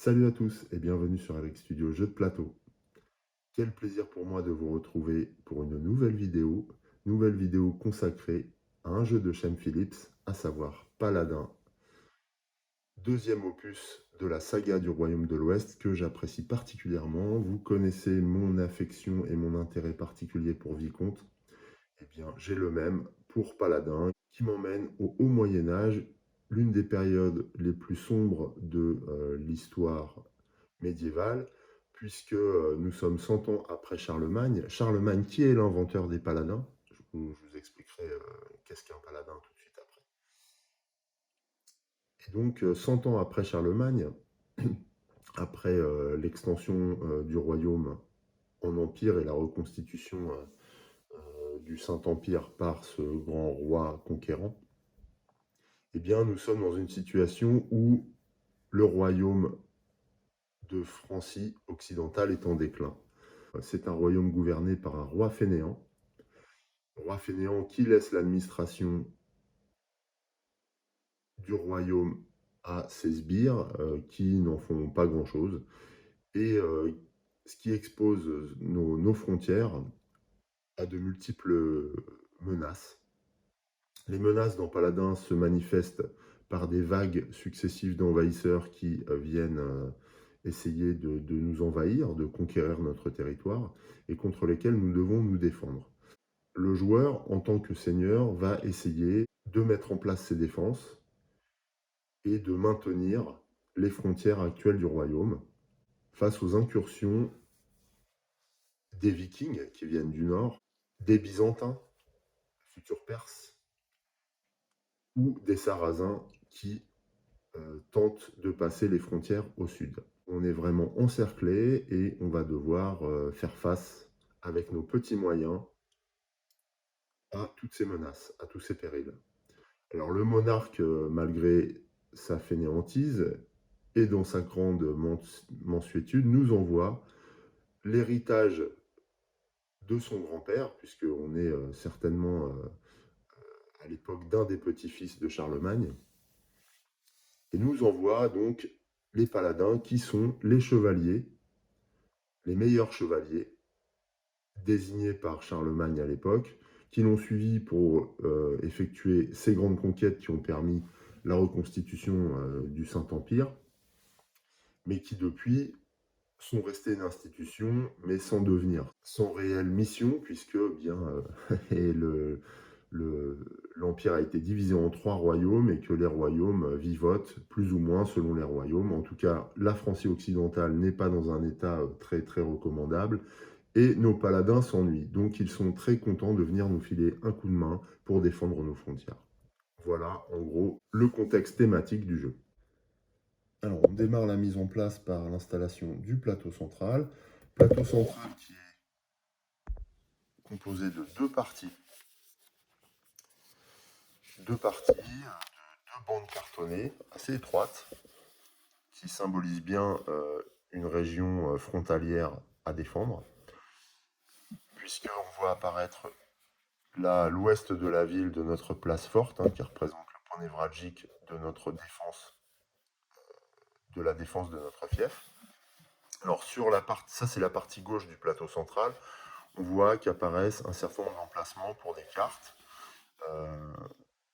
Salut à tous et bienvenue sur Alex Studio Jeux de plateau. Quel plaisir pour moi de vous retrouver pour une nouvelle vidéo consacrée à un jeu de Shem Phillips, à savoir Paladin, deuxième opus de la saga du Royaume de l'Ouest que j'apprécie particulièrement. Vous connaissez mon affection et mon intérêt particulier pour Vicomte. Eh bien, j'ai le même pour Paladin qui m'emmène au Haut Moyen Âge, l'une des périodes les plus sombres de l'histoire médiévale, puisque nous sommes 100 ans après Charlemagne. Charlemagne, qui est l'inventeur des paladins. Je vous expliquerai qu'est-ce qu'un paladin tout de suite après. Et donc, 100 ans après Charlemagne, après l'extension du royaume en empire et la reconstitution du Saint-Empire par ce grand roi conquérant, eh bien, nous sommes dans une situation où le royaume de Francie occidentale est en déclin. C'est un royaume gouverné par un roi fainéant qui laisse l'administration du royaume à ses sbires, qui n'en font pas grand-chose, et ce qui expose nos frontières à de multiples menaces. Les menaces dans Paladin se manifestent par des vagues successives d'envahisseurs qui viennent essayer de nous envahir, de conquérir notre territoire, et contre lesquels nous devons nous défendre. Le joueur, en tant que seigneur, va essayer de mettre en place ses défenses et de maintenir les frontières actuelles du royaume face aux incursions des Vikings qui viennent du nord, des Byzantins, futurs Perses, ou des Sarrasins qui tentent de passer les frontières au sud. On est vraiment encerclé et on va devoir faire face avec nos petits moyens à toutes ces menaces, à tous ces périls. Alors le monarque, malgré sa fainéantise et dans sa grande mansuétude, nous envoie l'héritage de son grand-père, puisqu'on est certainement à l'époque d'un des petits-fils de Charlemagne, et nous envoie donc les paladins qui sont les chevaliers, les meilleurs chevaliers, désignés par Charlemagne à l'époque, qui l'ont suivi pour effectuer ces grandes conquêtes qui ont permis la reconstitution du Saint-Empire, mais qui depuis sont restés une institution, mais sans devenir, sans réelle mission, puisque bien et l'Empire a été divisé en 3 royaumes et que les royaumes vivotent plus ou moins selon les royaumes. En tout cas, la Francie occidentale n'est pas dans un état très très recommandable et nos paladins s'ennuient. Donc ils sont très contents de venir nous filer un coup de main pour défendre nos frontières. Voilà en gros le contexte thématique du jeu. Alors on démarre la mise en place par l'installation du plateau central. Plateau central qui est composé de deux parties, deux bandes cartonnées assez étroites qui symbolisent bien une région frontalière à défendre, puisqu'on voit apparaître là l'ouest de la ville de notre place forte, qui représente le point névralgique de notre défense, de la défense de notre fief. Alors sur la partie, ça c'est la partie gauche du plateau central, on voit qu'apparaissent un certain nombre d'emplacements pour des cartes,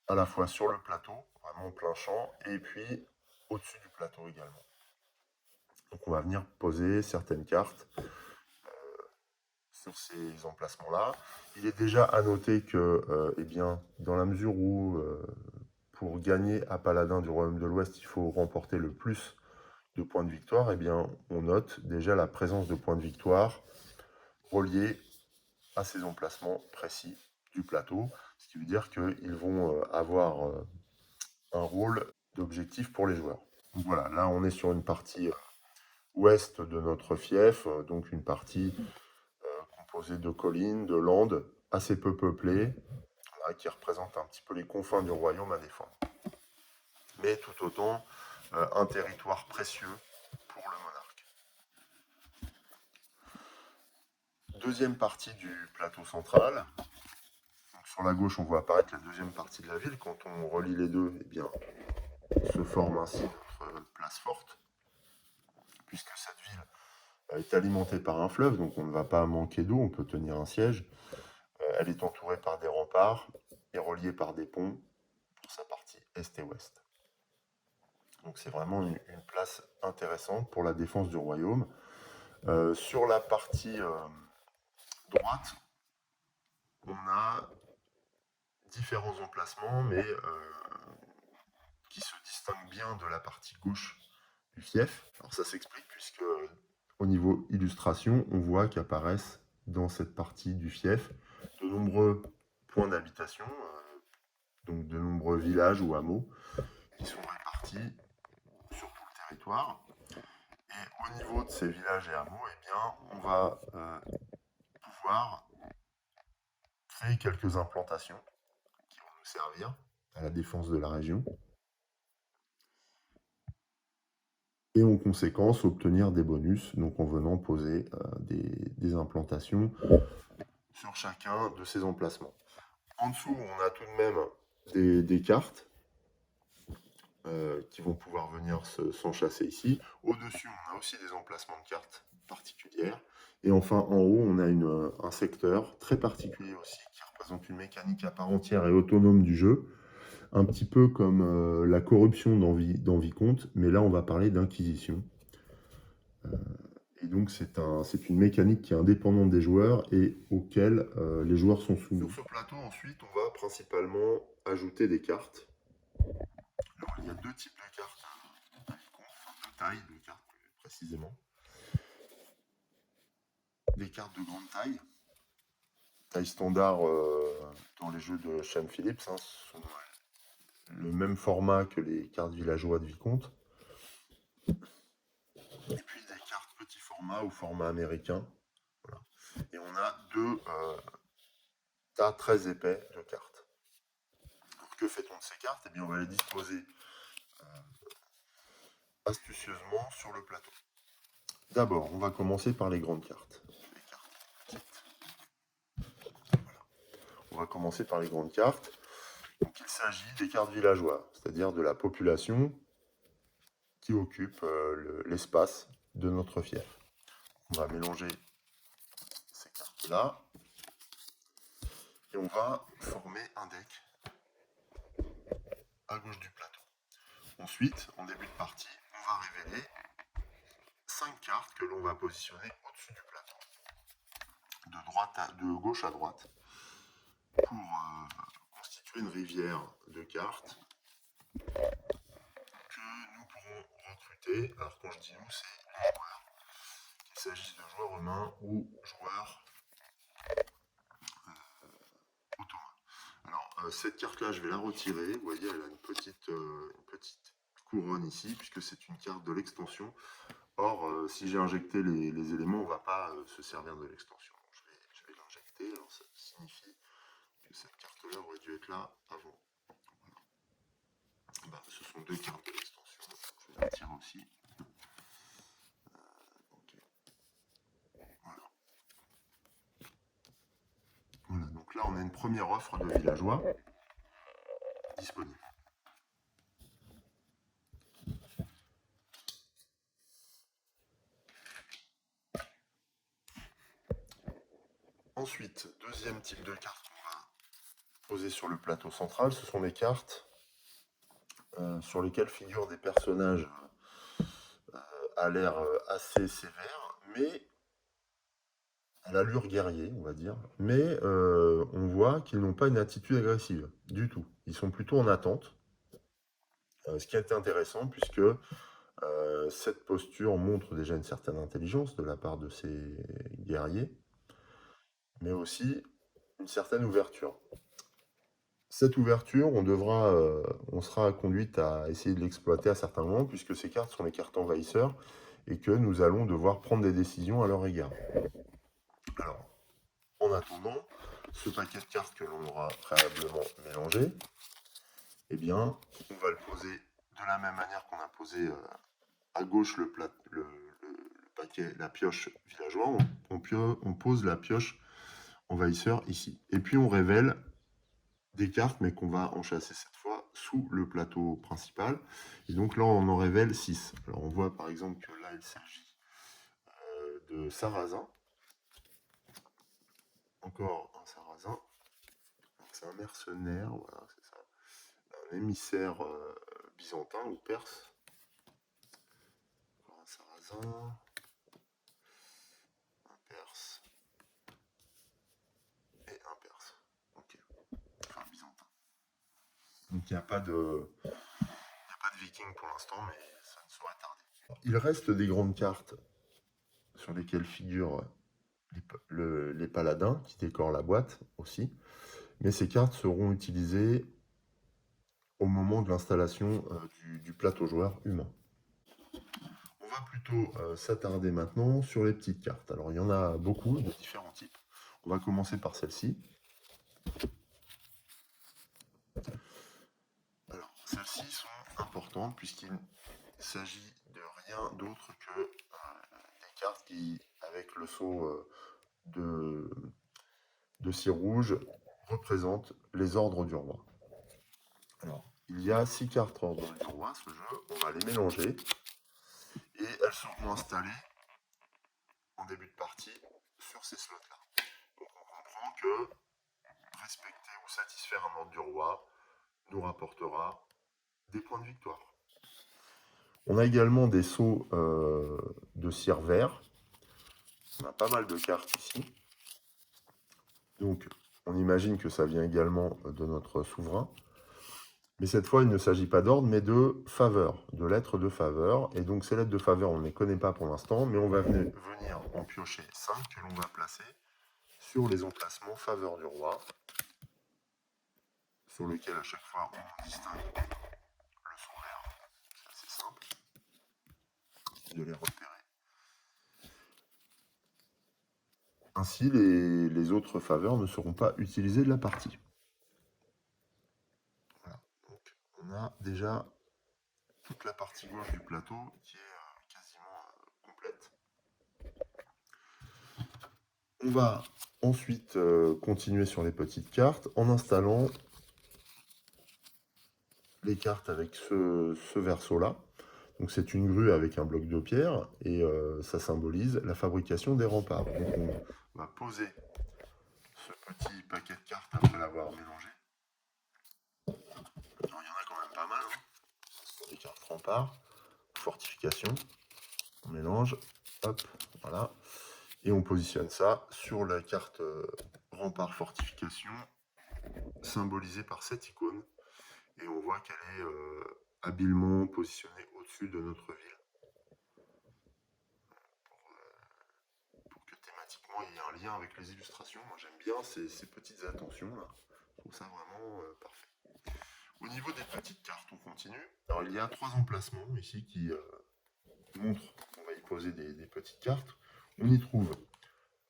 à la fois sur le plateau, vraiment plein champ, et puis au-dessus du plateau également. Donc on va venir poser certaines cartes sur ces emplacements-là. Il est déjà à noter que, eh bien, dans la mesure où pour gagner à Paladin du Royaume de l'Ouest, il faut remporter le plus de points de victoire, eh bien, on note déjà la présence de points de victoire reliés à ces emplacements précis du plateau, ce qui veut dire qu'ils vont avoir un rôle d'objectif pour les joueurs. Donc voilà, là on est sur une partie ouest de notre fief, donc une partie composée de collines, de landes, assez peu peuplées, qui représente un petit peu les confins du royaume à défendre. Mais tout autant un territoire précieux pour le monarque. Deuxième partie du plateau central. Donc sur la gauche, on voit apparaître la deuxième partie de la ville. Quand on relie les deux, eh bien, se forme ainsi notre place forte. est alimentée par un fleuve, donc on ne va pas manquer d'eau, on peut tenir un siège. Elle est entourée par des remparts et reliée par des ponts pour sa partie est et ouest. Donc c'est vraiment une place intéressante pour la défense du royaume. Sur la partie droite, on a différents emplacements, mais qui se distinguent bien de la partie gauche du fief. Alors ça s'explique puisque au niveau illustration, on voit qu'apparaissent dans cette partie du fief de nombreux points d'habitation, donc de nombreux villages ou hameaux qui sont répartis sur tout le territoire. Et au niveau de ces villages et hameaux, eh bien, on va pouvoir créer quelques implantations qui vont nous servir à la défense de la région et en conséquence obtenir des bonus, donc en venant poser des implantations sur chacun de ces emplacements. En dessous, on a tout de même des cartes qui vont pouvoir venir s'enchasser ici. Au-dessus, on a aussi des emplacements de cartes particulières. Et enfin, en haut, on a un secteur très particulier aussi qui représente une mécanique à part entière et autonome du jeu. Un petit peu comme la corruption dans Vicomte, mais là, on va parler d'inquisition. Et donc, c'est une mécanique qui est indépendante des joueurs et auquel les joueurs sont soumis. Sur ce plateau, ensuite, on va principalement ajouter des cartes. Alors, il y a deux types de cartes à Vicomte, enfin, de taille de cartes plus précisément. Des cartes de grande taille, taille standard dans les jeux de Sean Phillips, hein, ce sont le même format que les cartes villageois de Vicomte. Et puis des cartes petit format ou format américain. Voilà. Et on a deux tas très épais de cartes. Alors, que fait-on de ces cartes? Eh bien, on va les disposer astucieusement sur le plateau. D'abord, on va commencer par les grandes cartes. Les cartes petites. Voilà. On va commencer par les grandes cartes. Donc, il s'agit des cartes villageois, c'est-à-dire de la population qui occupe l'espace de notre fief. On va mélanger ces cartes-là et on va former un deck à gauche du plateau. Ensuite, en début de partie, on va révéler 5 cartes que l'on va positionner au-dessus du plateau, de gauche à droite, pour constituer une rivière de cartes que nous pourrons recruter. Alors quand je dis nous, c'est les joueurs, qu'il s'agisse de joueurs humains ou joueurs automates. Alors cette carte-là, je vais la retirer. Vous voyez, elle a une petite couronne ici, puisque c'est une carte de l'extension. Or, si j'ai injecté les éléments, on ne va pas se servir de l'extension. Je vais l'injecter. Alors, ça signifie que cette carte-là aurait dû être là avant. Voilà. Bah, ce sont deux cartes de l'extension. Je vais la retirer aussi. Okay. Voilà. Voilà. Donc là, on a une première offre de villageois disponible. Ensuite, deuxième type de carte qu'on va poser sur le plateau central, ce sont les cartes sur lesquelles figurent des personnages à l'air assez sévère, mais à l'allure guerrier, on va dire. Mais on voit qu'ils n'ont pas une attitude agressive du tout. Ils sont plutôt en attente. Ce qui est intéressant puisque cette posture montre déjà une certaine intelligence de la part de ces guerriers, mais aussi une certaine ouverture. Cette ouverture, on sera conduite à essayer de l'exploiter à certains moments, puisque ces cartes sont les cartes envahisseurs, et que nous allons devoir prendre des décisions à leur égard. Alors, en attendant, ce paquet de cartes que l'on aura préalablement mélangé, eh bien, on va le poser de la même manière qu'on a posé à gauche le paquet, la pioche villageois, on pose la pioche envahisseur ici. Et puis on révèle des cartes, mais qu'on va enchasser cette fois sous le plateau principal. Et donc là, on en révèle 6. Alors on voit par exemple que là, il s'agit de sarrasin. Encore un sarrasin. C'est un mercenaire, voilà, c'est ça. Un émissaire byzantin ou perse. Encore un sarrasin. Un perse. Et un perse. Ok. Enfin, byzantin. Donc il n'y a pas de viking pour l'instant, mais ça ne saurait tarder. Il reste des grandes cartes sur lesquelles figurent les paladins qui décorent la boîte aussi. Mais ces cartes seront utilisées au moment de l'installation du plateau joueur humain. On va plutôt s'attarder maintenant sur les petites cartes. Alors il y en a beaucoup de différents types. On va commencer par celle-ci. Alors celles-ci sont importantes puisqu'il s'agit de rien d'autre que des cartes qui, avec le sceau de cire rouge, représentent les ordres du roi. Alors, il y a 6 cartes ordre du roi, ce jeu. On va les mélanger. Et elles seront installées en début de partie sur ces slots-là. Donc on comprend que respecter ou satisfaire un ordre du roi nous rapportera des points de victoire. On a également des sceaux de cire vert. On a pas mal de cartes ici. Donc on imagine que ça vient également de notre souverain. Mais cette fois, il ne s'agit pas d'ordre, mais de faveur, de lettres de faveur. Et donc ces lettres de faveur, on ne les connaît pas pour l'instant, mais on va venir en piocher 5 que l'on va placer sur les emplacements faveur du roi, sur lequel à chaque fois on distingue le son vert. C'est assez simple de les repérer. Ainsi, les autres faveurs ne seront pas utilisées de la partie. Voilà. Donc, on a déjà toute la partie gauche du plateau qui est quasiment complète. On va ensuite continuer sur les petites cartes en installant les cartes avec ce verso-là. Donc c'est une grue avec un bloc de pierre et ça symbolise la fabrication des remparts. Donc on va poser ce petit paquet de cartes après l'avoir mélangé. Alors, il y en a quand même pas mal. Hein. Des cartes remparts, fortification. On mélange, hop, voilà. Et on positionne ça sur la carte rempart fortification, symbolisée par cette icône. Et on voit qu'elle est habilement positionnée au-dessus de notre ville. Pour que thématiquement il y ait un lien avec les illustrations. Moi j'aime bien ces petites attentions-là. Je trouve ça vraiment parfait. Au niveau des petites cartes, on continue. Alors il y a 3 emplacements ici qui montrent qu'on va y poser des petites cartes. On y trouve,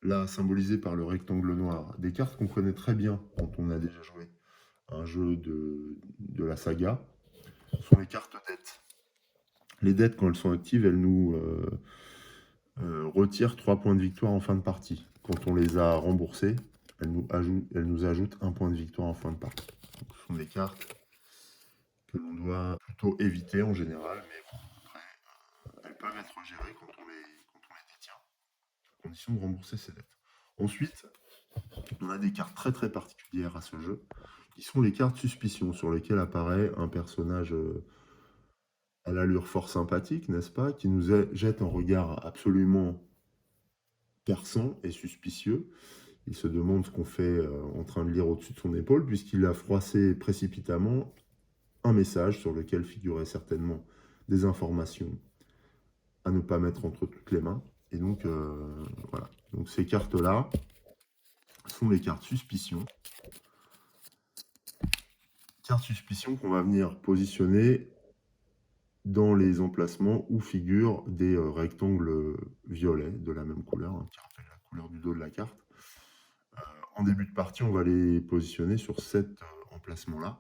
là symbolisé par le rectangle noir, des cartes qu'on connaît très bien quand on a déjà joué un jeu de la saga. Ce sont les cartes dettes. Les dettes, quand elles sont actives, elles nous retirent 3 points de victoire en fin de partie. Quand on les a remboursées, elles nous ajoutent 1 point de victoire en fin de partie. Donc, ce sont des cartes que l'on doit plutôt éviter en général, mais bon, après, elles peuvent être gérées quand on les détient, à condition de rembourser ses dettes. Ensuite, on a des cartes très très particulières à ce jeu, qui sont les cartes suspicion, sur lesquelles apparaît un personnage à l'allure fort sympathique, n'est-ce pas, qui nous jette un regard absolument perçant et suspicieux. Il se demande ce qu'on fait en train de lire au-dessus de son épaule, puisqu'il a froissé précipitamment un message sur lequel figuraient certainement des informations à ne pas mettre entre toutes les mains. Et donc, voilà. Donc ces cartes-là sont les cartes suspicion. Cartes suspicion qu'on va venir positionner dans les emplacements où figurent des rectangles violets de la même couleur, hein, qui rappellent la couleur du dos de la carte. En début de partie, on va les positionner sur cet emplacement-là.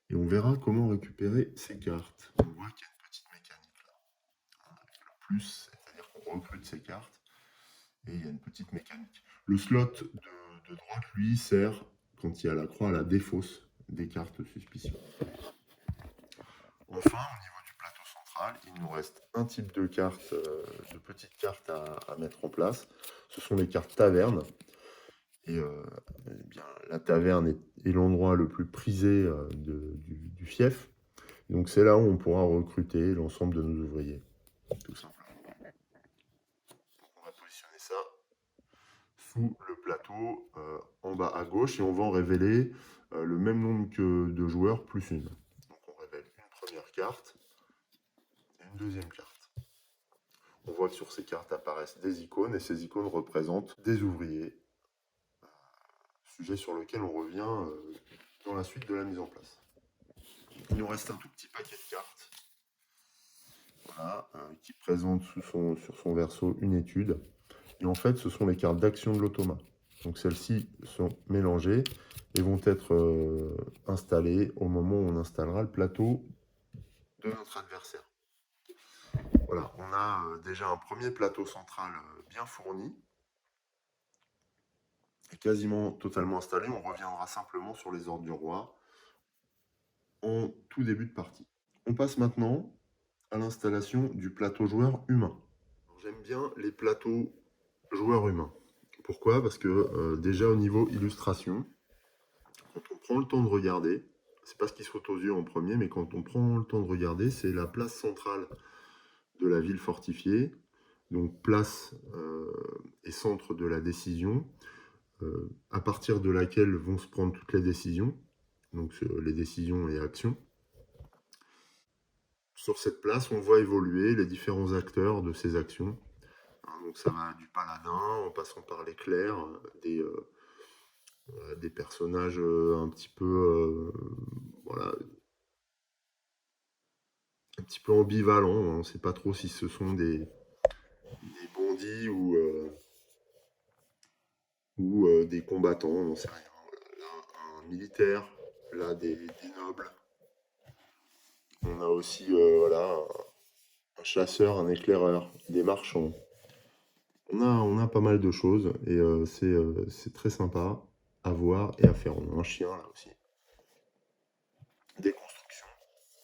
Et on verra comment récupérer ces cartes. On voit qu'il y a une petite mécanique là. Avec le plus, c'est-à-dire qu'on recrute ces cartes. Et il y a une petite mécanique. Le slot de droite, lui, sert, quand il y a la croix, à la défausse des cartes suspicion. Enfin, au niveau du plateau central, centrale. Il nous reste un type de carte, de petites cartes à mettre en place. Ce sont les cartes taverne. Et eh bien, la taverne est l'endroit le plus prisé du fief. Donc c'est là où on pourra recruter l'ensemble de nos ouvriers, tout simplement. On va positionner ça sous le plateau en bas à gauche et on va en révéler le même nombre que de joueurs plus une. Donc on révèle une première carte et une deuxième carte. On voit que sur ces cartes apparaissent des icônes et ces icônes représentent des ouvriers, sujet sur lequel on revient dans la suite de la mise en place. Il nous reste un tout petit paquet de cartes, voilà, qui présente sur son verso une étude. Et en fait, ce sont les cartes d'action de l'automa. Donc celles-ci sont mélangées et vont être installées au moment où on installera le plateau de notre adversaire. Voilà, on a déjà un premier plateau central bien fourni, et quasiment totalement installé. On reviendra simplement sur les ordres du roi en tout début de partie. On passe maintenant à l'installation du plateau joueur humain. J'aime bien les plateaux joueurs humains. Pourquoi? Parce que déjà au niveau illustration, quand on prend le temps de regarder, c'est pas ce qui saute aux yeux en premier, mais quand on prend le temps de regarder, c'est la place centrale de la ville fortifiée, donc place et centre de la décision, à partir de laquelle vont se prendre toutes les décisions, donc les décisions et actions. Sur cette place, on voit évoluer les différents acteurs de ces actions. Donc ça va du paladin, en passant par les clercs, des personnages un petit peu, voilà, un petit peu ambivalents. On ne sait pas trop si ce sont des bandits ou des combattants, on n'en sait rien. Voilà. Là, un militaire, là, des nobles. On a aussi voilà, un chasseur, un éclaireur, des marchands. On a pas mal de choses et c'est très sympa à voir et à faire. On a un chien là aussi. Des constructions,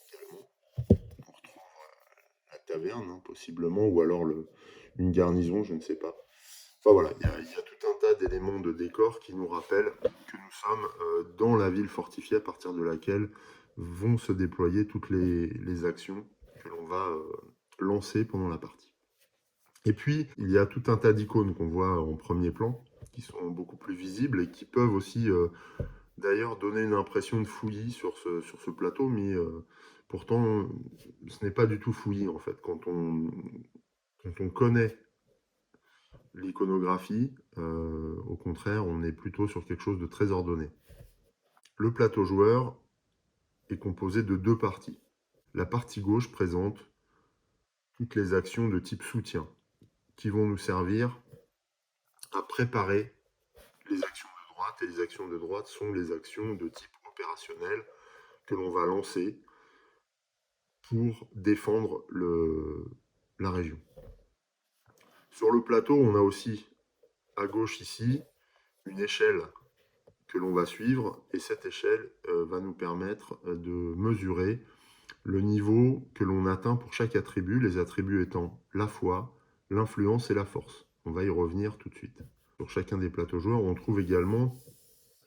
également. On retrouve la taverne, hein, possiblement, ou alors une garnison, je ne sais pas. Enfin voilà, il y a tout un tas d'éléments de décor qui nous rappellent que nous sommes dans la ville fortifiée à partir de laquelle vont se déployer toutes les actions que l'on va lancer pendant la partie. Et puis, il y a tout un tas d'icônes qu'on voit en premier plan, qui sont beaucoup plus visibles et qui peuvent aussi d'ailleurs donner une impression de fouillis sur ce plateau, mais pourtant, ce n'est pas du tout fouillis en fait. Quand on connaît l'iconographie, au contraire, on est plutôt sur quelque chose de très ordonné. Le plateau joueur est composé de deux parties. La partie gauche présente toutes les actions de type soutien qui vont nous servir à préparer les actions de droite. Et les actions de droite sont les actions de type opérationnel que l'on va lancer pour défendre la région. Sur le plateau, on a aussi à gauche ici une échelle que l'on va suivre et cette échelle va nous permettre de mesurer le niveau que l'on atteint pour chaque attribut, les attributs étant la foi, l'influence et la force. On va y revenir tout de suite. Sur chacun des plateaux joueurs, on trouve également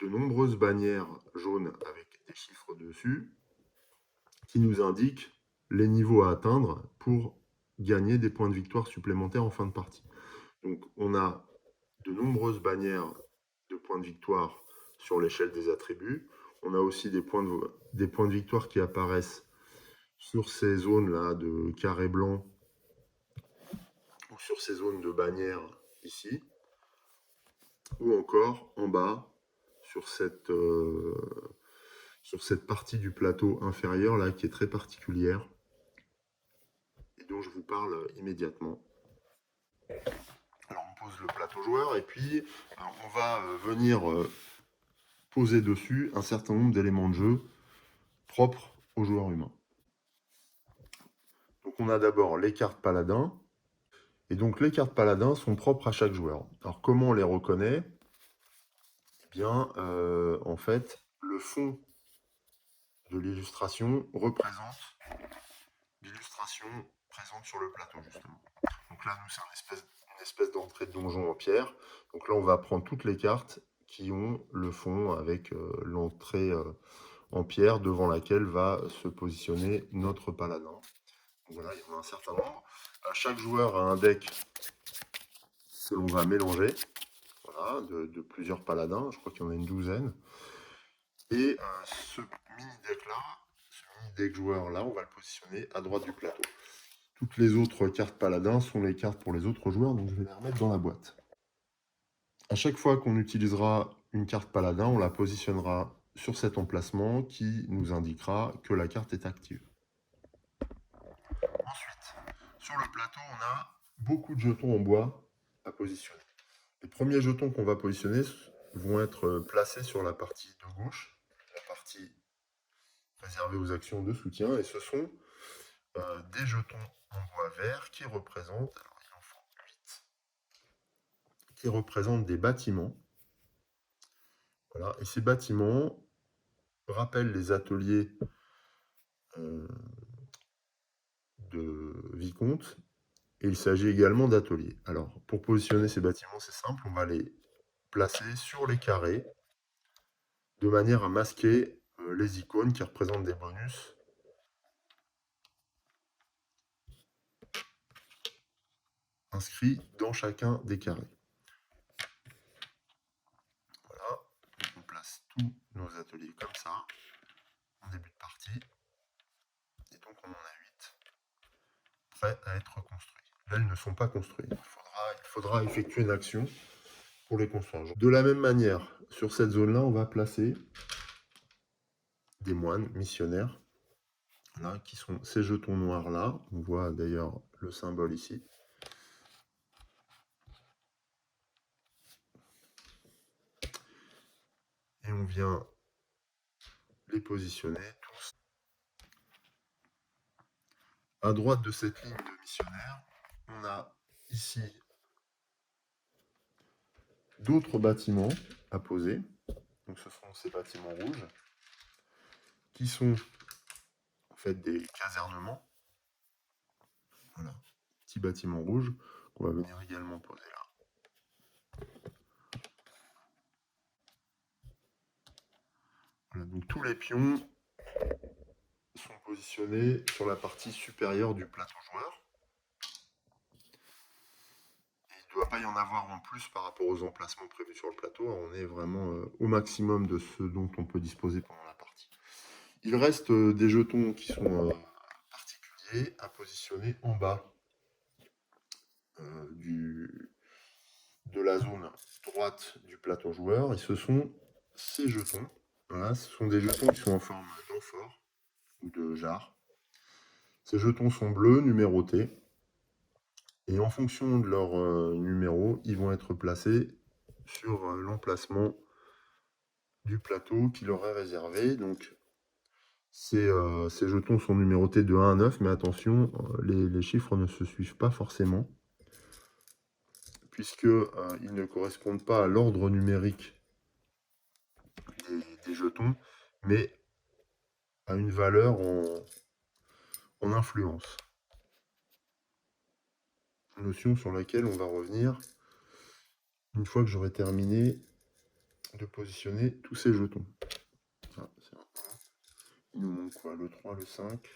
de nombreuses bannières jaunes avec des chiffres dessus qui nous indiquent les niveaux à atteindre pour gagner des points de victoire supplémentaires en fin de partie. Donc on a de nombreuses bannières de points de victoire sur l'échelle des attributs. On a aussi des points de victoire qui apparaissent sur ces zones-là de carré blanc ou sur ces zones de bannières ici, ou encore en bas sur cette partie du plateau inférieur là qui est très particulière et dont je vous parle immédiatement. Alors on pose le plateau joueur et puis on va venir poser dessus un certain nombre d'éléments de jeu propres aux joueurs humains. Donc on a d'abord les cartes paladins. Et donc les cartes paladins sont propres à chaque joueur. Alors comment on les reconnaît? Eh bien, en fait, le fond de l'illustration représente l'illustration présente sur le plateau, justement. Donc là, nous, c'est une espèce d'entrée de donjon en pierre. Donc là, on va prendre toutes les cartes qui ont le fond avec l'entrée en pierre devant laquelle va se positionner notre paladin. Donc voilà, il y en a un certain nombre. Chaque joueur a un deck que l'on va mélanger, voilà, de plusieurs paladins. Je crois qu'il y en a une douzaine. Et ce mini-deck joueur-là, on va le positionner à droite du plateau. Toutes les autres cartes paladins sont les cartes pour les autres joueurs, donc je vais les remettre dans la boîte. À chaque fois qu'on utilisera une carte paladin, on la positionnera sur cet emplacement qui nous indiquera que la carte est active. Ensuite, sur le plateau, on a beaucoup de jetons en bois à positionner. Les premiers jetons qu'on va positionner vont être placés sur la partie de gauche, la partie réservée aux actions de soutien, et ce sont des jetons en bois vert qui représentent, alors il en faut 8, qui représentent des bâtiments. Voilà, et ces bâtiments rappellent les ateliers de Vicomte, et il s'agit également d'ateliers. Alors, pour positionner ces bâtiments, c'est simple, on va les placer sur les carrés, de manière à masquer les icônes qui représentent des bonus inscrits dans chacun des carrés. Voilà, on place tous nos ateliers comme ça, en début de partie, et donc on en a 8 prêts à être construits. Là, ils ne sont pas construits. Il faudra effectuer une action pour les construire. De la même manière, sur cette zone-là, on va placer des moines missionnaires, là, qui sont ces jetons noirs-là. On voit d'ailleurs le symbole ici. Et on vient les positionner tous. À droite de cette ligne de missionnaires, on a ici d'autres bâtiments à poser. Donc ce sont ces bâtiments rouges qui sont en fait des casernements. Voilà, petits bâtiments rouges qu'on va venir également poser là. Voilà, donc tous les pions sont positionnés sur la partie supérieure du plateau joueur. Il ne doit pas y en avoir en plus par rapport aux emplacements prévus sur le plateau. On est vraiment au maximum de ce dont on peut disposer pendant la partie. Il reste des jetons qui sont particuliers à positionner en bas de la zone droite du plateau joueur. Et ce sont ces jetons. Voilà, ce sont des jetons qui sont en forme d'amphore ou de jarre. Ces jetons sont bleus, numérotés. Et en fonction de leur numéro, ils vont être placés sur l'emplacement du plateau qui leur est réservé. Donc, ces jetons sont numérotés de 1 à 9, mais attention, les chiffres ne se suivent pas forcément, puisqu'ils ne correspondent pas à l'ordre numérique des jetons, mais à une valeur en influence. Notion sur laquelle on va revenir une fois que j'aurai terminé de positionner tous ces jetons. Ah, il nous manque quoi? Le 3, le 5.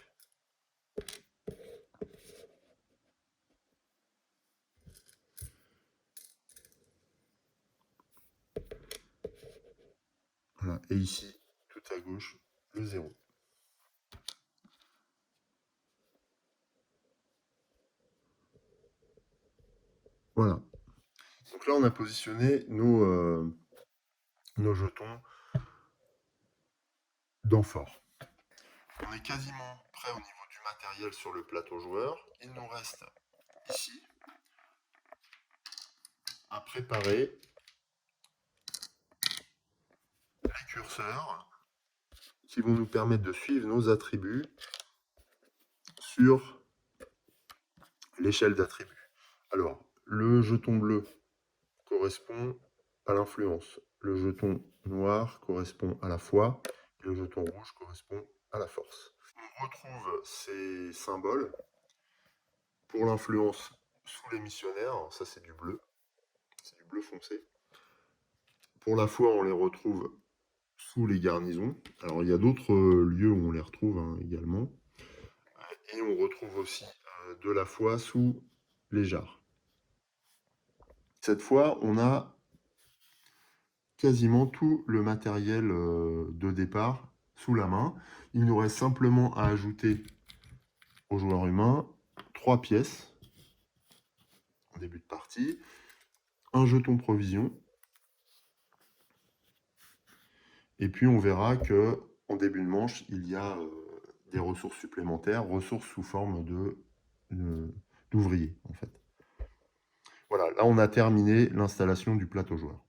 Voilà. Et ici, tout à gauche, le 0. Voilà. Donc là, on a positionné nos jetons d'amphore. On est quasiment prêt au niveau du matériel sur le plateau joueur. Il nous reste ici à préparer les curseurs qui vont nous permettre de suivre nos attributs sur l'échelle d'attributs. Alors, le jeton bleu correspond à l'influence. Le jeton noir correspond à la foi. Et le jeton rouge correspond à la force. retrouve ces symboles pour l'influence sous les missionnaires, ça c'est du bleu foncé. Pour la foi, on les retrouve sous les garnisons. Alors il y a d'autres lieux où on les retrouve hein, également. Et on retrouve aussi de la foi sous les jarres. Cette fois, on a quasiment tout le matériel de départ sous la main. Il nous reste simplement à ajouter au joueur humain 3 pièces en début de partie, un jeton provision, et puis on verra que en début de manche, il y a des ressources supplémentaires, ressources sous forme d'ouvriers en fait. Voilà, là on a terminé l'installation du plateau joueur.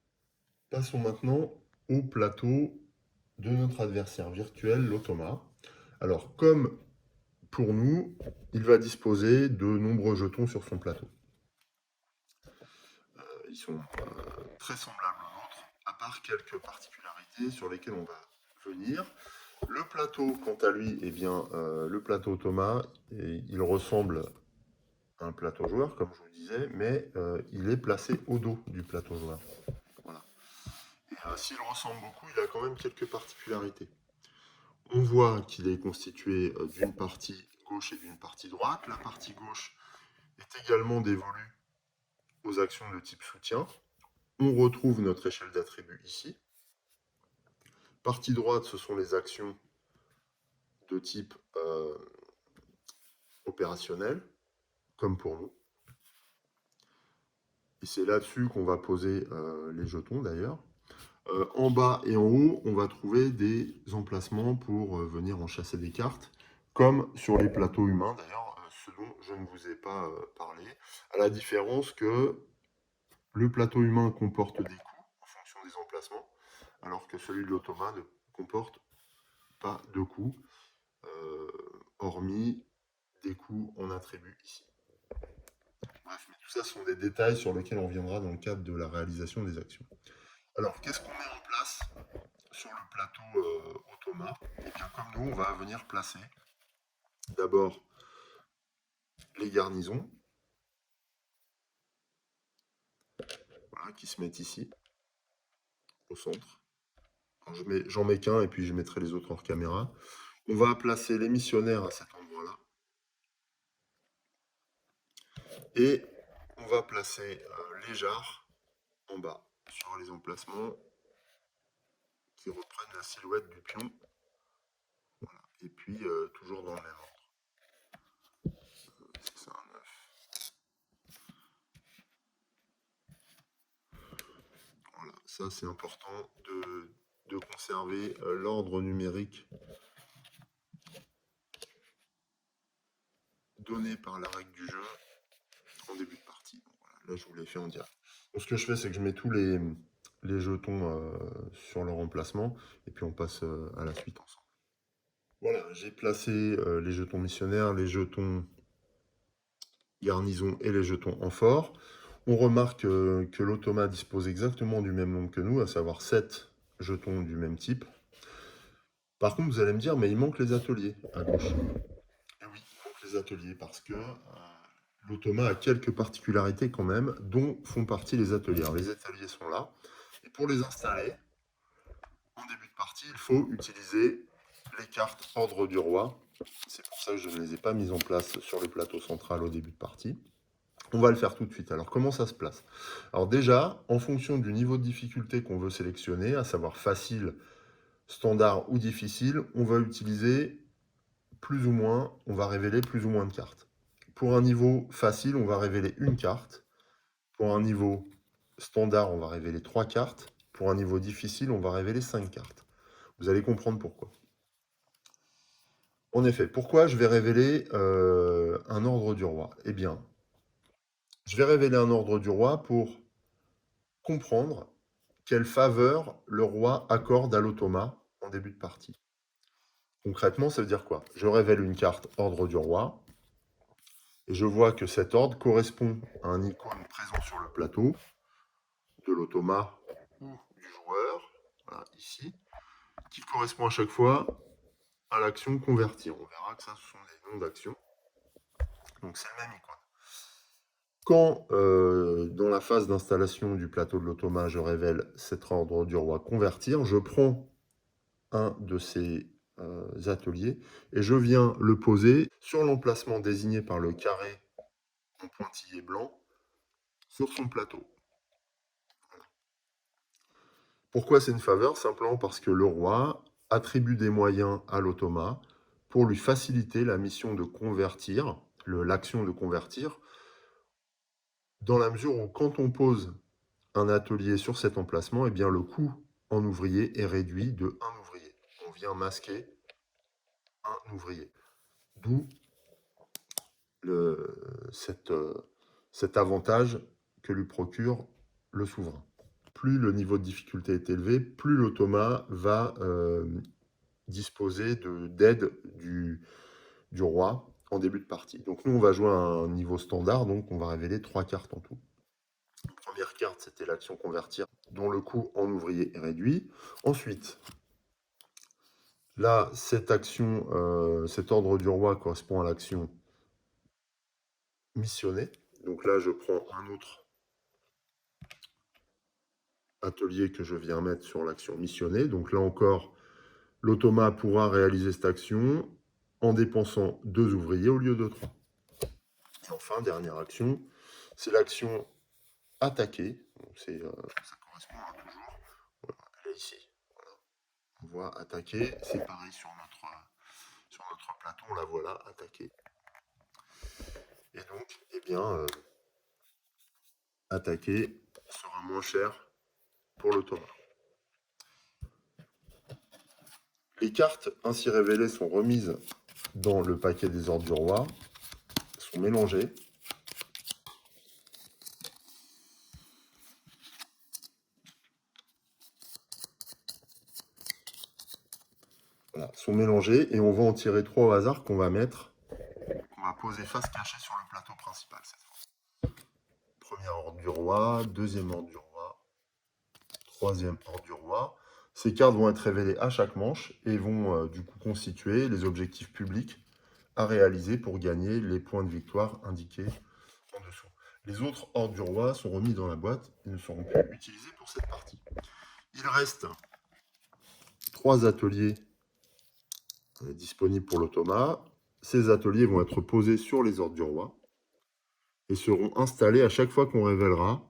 Passons maintenant au plateau de notre adversaire virtuel, l'automa. Alors, comme pour nous, il va disposer de nombreux jetons sur son plateau. Ils sont très semblables aux nôtres, à part quelques particularités sur lesquelles on va venir. Le plateau, quant à lui, eh bien, le plateau automa, il ressemble à un plateau joueur, comme je vous le disais, mais il est placé au dos du plateau joueur. Voilà. Et s'il ressemble beaucoup, il a quand même quelques particularités. On voit qu'il est constitué d'une partie gauche et d'une partie droite. La partie gauche est également dévolue aux actions de type soutien. On retrouve notre échelle d'attributs ici. Partie droite, ce sont les actions de type opérationnel, comme pour nous. Et c'est là-dessus qu'on va poser les jetons d'ailleurs. En bas et en haut, on va trouver des emplacements pour venir en chasser des cartes, comme sur les plateaux humains d'ailleurs, ce dont je ne vous ai pas parlé, à la différence que le plateau humain comporte des coups en fonction des emplacements, alors que celui de l'automa ne comporte pas de coups, hormis des coups en attribut ici. Bref, mais tout ça sont des détails sur lesquels on reviendra dans le cadre de la réalisation des actions. Alors, qu'est-ce qu'on met en place sur le plateau automa? Et bien, comme nous, on va venir placer d'abord les garnisons, voilà, qui se mettent ici, au centre. J'en mets qu'un et puis je mettrai les autres hors caméra. On va placer les missionnaires à cet endroit-là. Et on va placer les jarres en bas, sur les emplacements qui reprennent la silhouette du pion. Voilà. Et puis, toujours dans le même ordre. C'est un 9. Voilà. Ça, c'est important de conserver l'ordre numérique donné par la règle du jeu en début de partie. Donc, voilà. Là, je vous l'ai fait en direct. Donc, ce que je fais, c'est que je mets tous les jetons sur leur emplacement et puis on passe à la suite ensemble. Voilà, j'ai placé les jetons missionnaires, les jetons garnison et les jetons amphores. On remarque que l'automa dispose exactement du même nombre que nous, à savoir 7 jetons du même type. Par contre, vous allez me dire, mais il manque les ateliers à gauche. Et oui, il manque les ateliers parce que l'automa a quelques particularités quand même, dont font partie les ateliers. Alors, les ateliers sont là. Et pour les installer, en début de partie, il faut utiliser les cartes ordre du roi. C'est pour ça que je ne les ai pas mises en place sur le plateau central au début de partie. On va le faire tout de suite. Alors, comment ça se place? Alors déjà, en fonction du niveau de difficulté qu'on veut sélectionner, à savoir facile, standard ou difficile, on va utiliser plus ou moins, on va révéler plus ou moins de cartes. Pour un niveau facile, on va révéler une carte. Pour un niveau standard, on va révéler 3 cartes. Pour un niveau difficile, on va révéler 5 cartes. Vous allez comprendre pourquoi. En effet, pourquoi je vais révéler un ordre du roi? Eh bien, je vais révéler un ordre du roi pour comprendre quelle faveur le roi accorde à l'automa en début de partie. Concrètement, ça veut dire quoi? Je révèle une carte ordre du roi et je vois que cet ordre correspond à un icône présent sur le plateau de l'automa ou du joueur, voilà, ici, qui correspond à chaque fois à l'action convertir. On verra que ça, ce sont des noms d'actions. Donc c'est le même icône. Quand, dans la phase d'installation du plateau de l'automa, je révèle cet ordre du roi convertir, je prends un de ces ateliers et je viens le poser sur l'emplacement désigné par le carré en pointillé blanc sur son plateau. Pourquoi c'est une faveur? Simplement parce que le roi attribue des moyens à l'automa pour lui faciliter la mission de convertir, l'action de convertir, dans la mesure où quand on pose un atelier sur cet emplacement, eh bien le coût en ouvrier est réduit de 1 ouvrier. On vient masquer un ouvrier. D'où cet avantage que lui procure le souverain. Plus le niveau de difficulté est élevé, plus l'automa va disposer d'aide du roi en début de partie. Donc nous, on va jouer à un niveau standard, donc on va révéler 3 cartes en tout. La première carte, c'était l'action convertir, dont le coût en ouvrier est réduit. Ensuite, là, cette action, cet ordre du roi correspond à l'action missionner. Donc là, je prends un autre atelier que je viens mettre sur l'action missionner. Donc là encore, l'automa pourra réaliser cette action en dépensant 2 ouvriers au lieu de 3. Et enfin, dernière action, c'est l'action attaquer. Ça correspond à toujours. Voilà, elle est ici. Voilà. On voit attaquer. C'est pareil sur notre plateau. On la voit là, attaquer. Et donc, eh bien, attaquer sera moins cher pour l'automa. Les cartes ainsi révélées sont remises dans le paquet des ordres du roi, sont mélangées. Voilà, sont mélangées et on va en tirer 3 au hasard qu'on va poser face cachée sur le plateau principal cette fois. Premier ordre du roi, deuxième ordre du roi, troisième ordre du roi. Ces cartes vont être révélées à chaque manche et vont du coup constituer les objectifs publics à réaliser pour gagner les points de victoire indiqués en dessous. Les autres ordres du roi sont remis dans la boîte et ne seront plus utilisés pour cette partie. Il reste 3 ateliers disponibles pour l'automa. Ces ateliers vont être posés sur les ordres du roi et seront installés à chaque fois qu'on révélera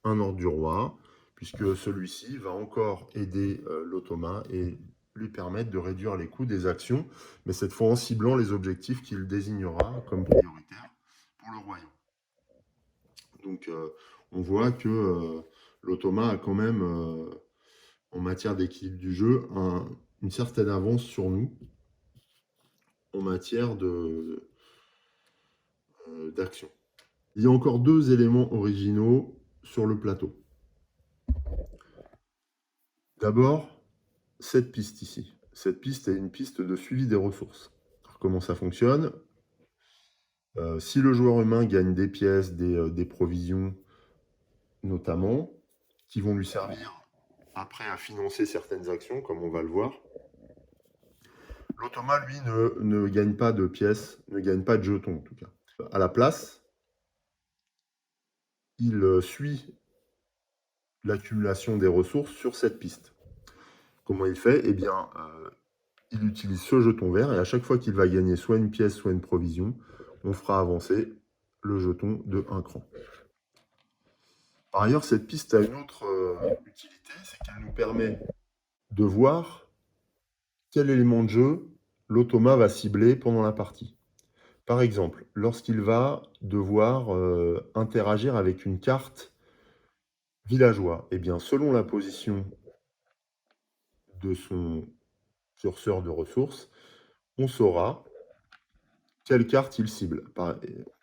un ordre du roi, puisque celui-ci va encore aider l'automa et lui permettre de réduire les coûts des actions, mais cette fois en ciblant les objectifs qu'il désignera comme prioritaires pour le royaume. Donc on voit que l'automa a quand même, en matière d'équilibre du jeu, une certaine avance sur nous en matière d'action. Il y a encore 2 éléments originaux sur le plateau. D'abord, cette piste ici. Cette piste est une piste de suivi des ressources. Alors, comment ça fonctionne? Si le joueur humain gagne des pièces, des provisions notamment, qui vont lui servir après à financer certaines actions, comme on va le voir, l'automa, lui, ne gagne pas de pièces, ne gagne pas de jetons en tout cas. À la place, il suit l'accumulation des ressources sur cette piste. Comment il fait? Eh bien, il utilise ce jeton vert et à chaque fois qu'il va gagner soit une pièce, soit une provision, on fera avancer le jeton de 1 cran. Par ailleurs, cette piste a une autre utilité, c'est qu'elle nous permet de voir quel élément de jeu l'automa va cibler pendant la partie. Par exemple, lorsqu'il va devoir interagir avec une carte villageois, eh bien, selon la position de son curseur de ressources, on saura quelle carte il cible.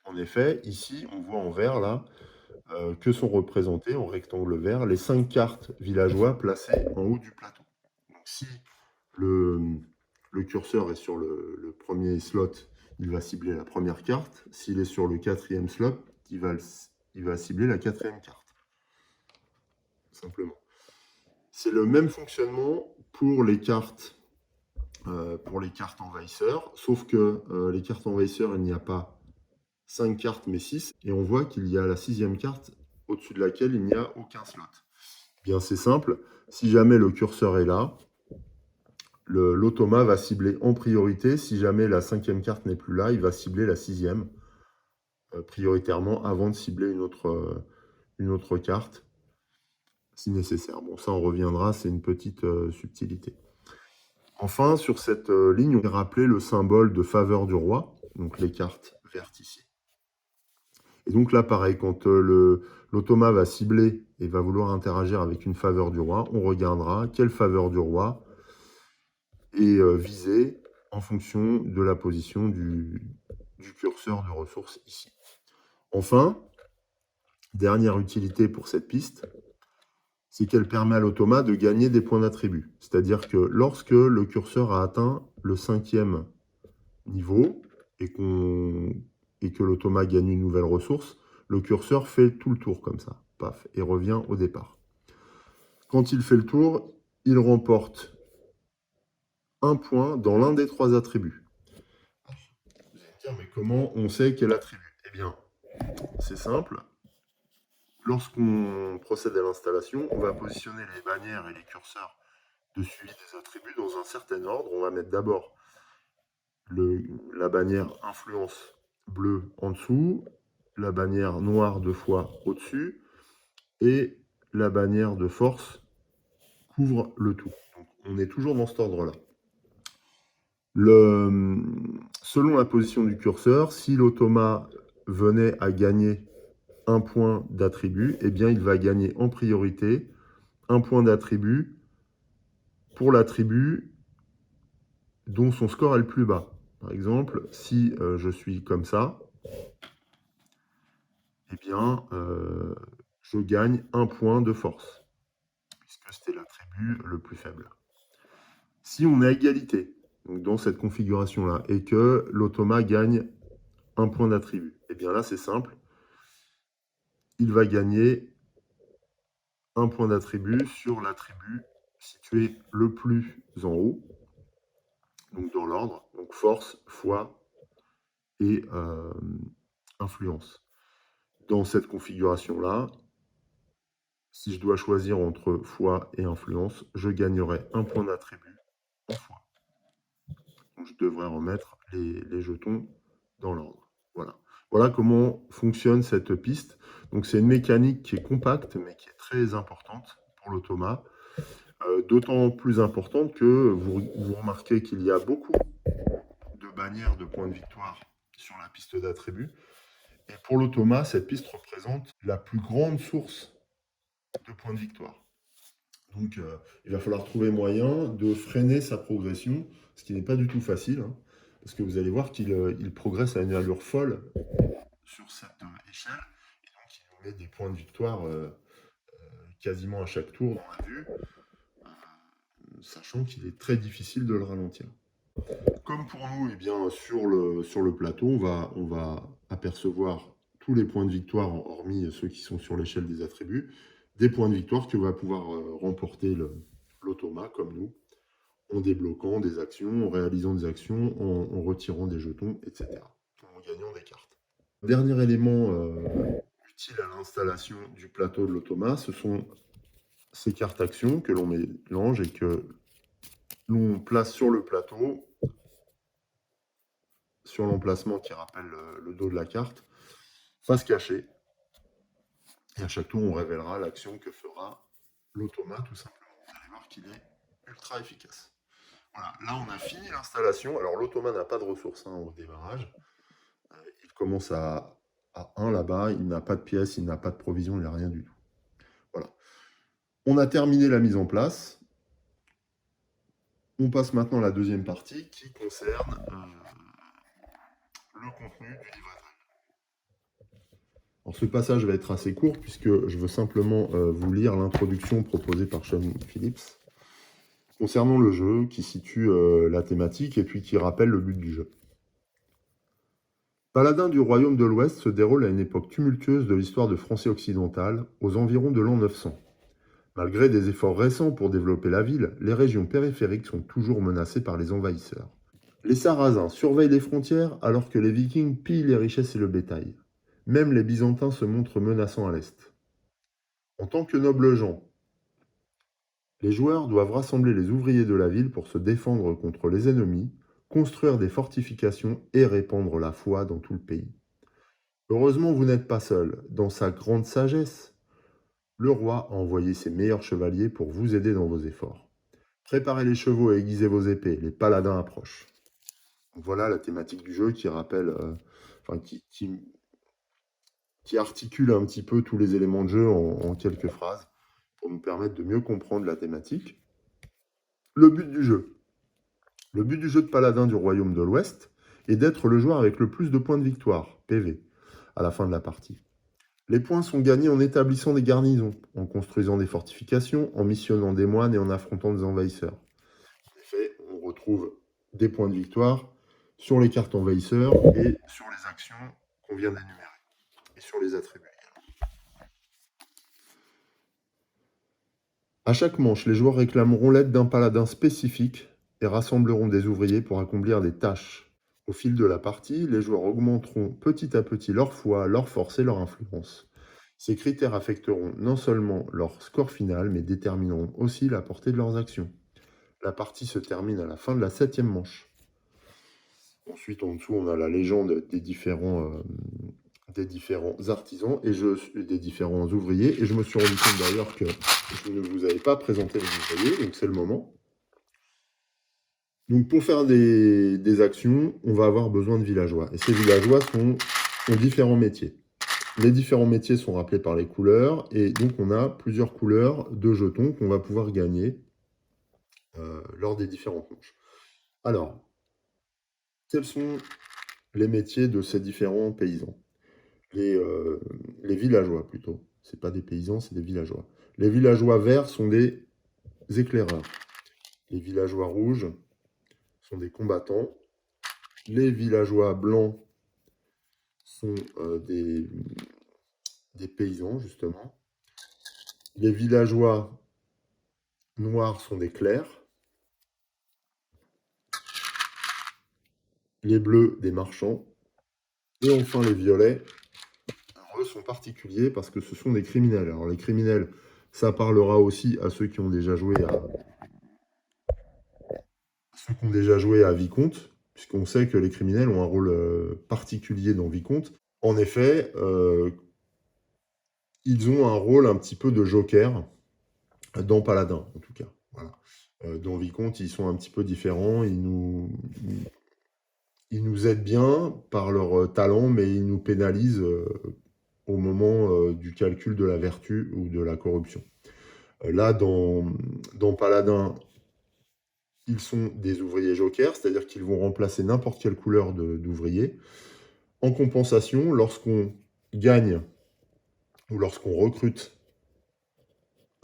En effet, ici, on voit en vert, là, que sont représentées en rectangle vert les 5 cartes villageois placées en haut du plateau. Donc, si le curseur est sur le premier slot, il va cibler la première carte. S'il est sur le 4e slot, il va cibler la 4e carte. Simplement. C'est le même fonctionnement pour les cartes pour les cartes envahisseurs, sauf que les cartes envahisseurs, il n'y a pas 5 cartes mais 6, et on voit qu'il y a la sixième carte au-dessus de laquelle il n'y a aucun slot. Bien, c'est simple, si jamais le curseur est là, l'automa va cibler en priorité. Si jamais la cinquième carte n'est plus là, il va cibler la sixième prioritairement avant de cibler une autre carte, si nécessaire. Bon, ça, on reviendra, c'est une petite subtilité. Enfin, sur cette ligne, on va rappeler le symbole de faveur du roi, donc les cartes vertes ici. Et donc là, pareil, quand l'automa va cibler et va vouloir interagir avec une faveur du roi, on regardera quelle faveur du roi est visée en fonction de la position du curseur de ressources ici. Enfin, dernière utilité pour cette piste, c'est qu'elle permet à l'automa de gagner des points d'attribut. C'est-à-dire que lorsque le curseur a atteint le 5e niveau et que l'automa gagne une nouvelle ressource, le curseur fait tout le tour comme ça, paf, et revient au départ. Quand il fait le tour, il remporte un point dans l'un des 3 attributs. Vous allez me dire, mais comment on sait quel attribut? Eh bien, c'est simple. Lorsqu'on procède à l'installation, on va positionner les bannières et les curseurs de suivi des attributs dans un certain ordre. On va mettre d'abord la bannière influence bleue en dessous, la bannière noire 2 fois au-dessus, et la bannière de force couvre le tout. Donc on est toujours dans cet ordre-là. Selon la position du curseur, si l'automa venait à gagner un point d'attribut, eh bien il va gagner en priorité un point d'attribut pour l'attribut dont son score est le plus bas. Par exemple, si je suis comme ça, eh bien, je gagne un point de force, puisque c'était l'attribut le plus faible. Si on est à égalité, donc dans cette configuration-là, et que l'automa gagne un point d'attribut, eh bien là, c'est simple. Il va gagner un point d'attribut sur l'attribut situé le plus en haut, donc dans l'ordre, donc force, foi et influence. Dans cette configuration-là, si je dois choisir entre foi et influence, je gagnerai un point d'attribut en foi. Donc je devrais remettre les jetons dans l'ordre. Voilà. Voilà comment fonctionne cette piste. Donc c'est une mécanique qui est compacte, mais qui est très importante pour l'automa. D'autant plus importante que vous remarquez qu'il y a beaucoup de bannières de points de victoire sur la piste d'attributs. Et pour l'automa, cette piste représente la plus grande source de points de victoire. Donc il va falloir trouver moyen de freiner sa progression, ce qui n'est pas du tout facile, hein, parce que vous allez voir qu'il progresse à une allure folle sur cette échelle, et donc il nous met des points de victoire quasiment à chaque tour dans la vue, sachant qu'il est très difficile de le ralentir. Comme pour nous, eh bien, sur le plateau, on va apercevoir tous les points de victoire, hormis ceux qui sont sur l'échelle des attributs, des points de victoire que va pouvoir remporter l'automa, comme nous, en débloquant des actions, en réalisant des actions, en retirant des jetons, etc., en gagnant des cartes. Dernier élément utile à l'installation du plateau de l'automa, ce sont ces cartes actions que l'on mélange et que l'on place sur le plateau, sur l'emplacement qui rappelle le dos de la carte, face cachée. Et à chaque tour, on révélera l'action que fera l'automa, tout simplement. Vous allez voir qu'il est ultra efficace. Voilà, là on a fini l'installation. Alors l'automa n'a pas de ressources au démarrage. Il commence à 1 là-bas, il n'a pas de pièces, il n'a pas de provision, il n'a rien du tout. Voilà. On a terminé la mise en place. On passe maintenant à la deuxième partie qui concerne le contenu du livret. Alors ce passage va être assez court puisque je veux simplement vous lire l'introduction proposée par Sean Phillips concernant le jeu, qui situe la thématique et puis qui rappelle le but du jeu. Paladin du Royaume de l'Ouest se déroule à une époque tumultueuse de l'histoire de Francée occidentale, aux environs de l'an 900. Malgré des efforts récents pour développer la ville, les régions périphériques sont toujours menacées par les envahisseurs. Les Sarrasins surveillent les frontières alors que les Vikings pillent les richesses et le bétail. Même les Byzantins se montrent menaçants à l'est. En tant que nobles gens, les joueurs doivent rassembler les ouvriers de la ville pour se défendre contre les ennemis, construire des fortifications et répandre la foi dans tout le pays. Heureusement, vous n'êtes pas seul. Dans sa grande sagesse, le roi a envoyé ses meilleurs chevaliers pour vous aider dans vos efforts. Préparez les chevaux et aiguisez vos épées, les paladins approchent. Voilà la thématique du jeu qui rappelle, enfin qui articule un petit peu tous les éléments de jeu en quelques phrases pour nous permettre de mieux comprendre la thématique. Le but du jeu. Le but du jeu de paladin du royaume de l'Ouest est d'être le joueur avec le plus de points de victoire, PV, à la fin de la partie. Les points sont gagnés en établissant des garnisons, en construisant des fortifications, en missionnant des moines et en affrontant des envahisseurs. En effet, on retrouve des points de victoire sur les cartes envahisseurs et sur les actions qu'on vient d'énumérer, et sur les attributs. À chaque manche, les joueurs réclameront l'aide d'un paladin spécifique et rassembleront des ouvriers pour accomplir des tâches. Au fil de la partie, les joueurs augmenteront petit à petit leur foi, leur force et leur influence. Ces critères affecteront non seulement leur score final, mais détermineront aussi la portée de leurs actions. La partie se termine à la fin de la 7e manche. Ensuite, en dessous, on a la légende des différents artisans et des différents ouvriers. Et je me suis rendu compte d'ailleurs que je ne vous avais pas présenté les ouvriers, donc c'est le moment. Donc pour faire des actions, on va avoir besoin de villageois. Et ces villageois ont différents métiers. Les différents métiers sont rappelés par les couleurs. Et donc on a plusieurs couleurs de jetons qu'on va pouvoir gagner lors des différentes manches. Alors, quels sont les métiers de ces différents paysans? Les villageois plutôt. C'est pas des paysans, c'est des villageois. Les villageois verts sont des éclaireurs. Les villageois rouges sont des combattants. Les villageois blancs sont des paysans, justement. Les villageois noirs sont des clercs. Les bleus, des marchands. Et enfin, les violets, eux, sont particuliers parce que ce sont des criminels. Alors, les criminels, ça parlera aussi à ceux qui ont déjà joué à Vicomte, puisqu'on sait que les criminels ont un rôle particulier dans Vicomte. En effet, ils ont un rôle un petit peu de joker dans Paladin, en tout cas. Voilà. Dans Vicomte, ils sont un petit peu différents. Ils nous aident bien par leur talent, mais ils nous pénalisent au moment du calcul de la vertu ou de la corruption. Là, dans Paladin, ils sont des ouvriers jokers, c'est-à-dire qu'ils vont remplacer n'importe quelle couleur d'ouvrier. En compensation, lorsqu'on gagne ou lorsqu'on recrute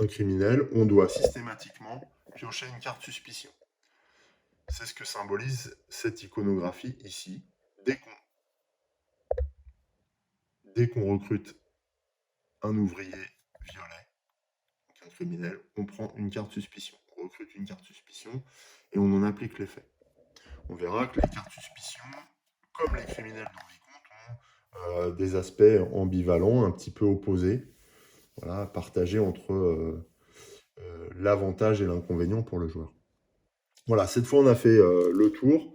un criminel, on doit systématiquement piocher une carte suspicion. C'est ce que symbolise cette iconographie ici. Dès qu'on recrute un ouvrier violet, donc un criminel, on prend une carte suspicion. On recrute une carte suspicion et on en applique l'effet. On verra que les cartes suspicion, comme les criminels dans Vicomte, ont des aspects ambivalents, un petit peu opposés, voilà, partagés entre l'avantage et l'inconvénient pour le joueur. Voilà, cette fois on a fait le tour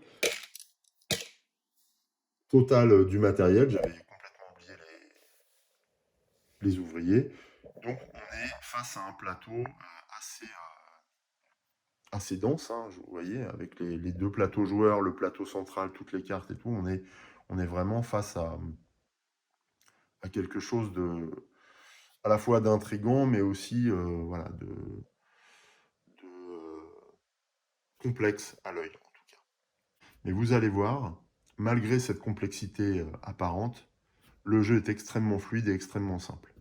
total du matériel. J'avais complètement oublié les ouvriers. Donc on est face à un plateau assez dense, hein, vous voyez, avec les deux plateaux joueurs, le plateau central, toutes les cartes et tout. On est vraiment face à quelque chose de à la fois d'intrigant, mais aussi voilà, de complexe à l'œil, en tout cas. Mais vous allez voir, malgré cette complexité apparente, le jeu est extrêmement fluide et extrêmement simple.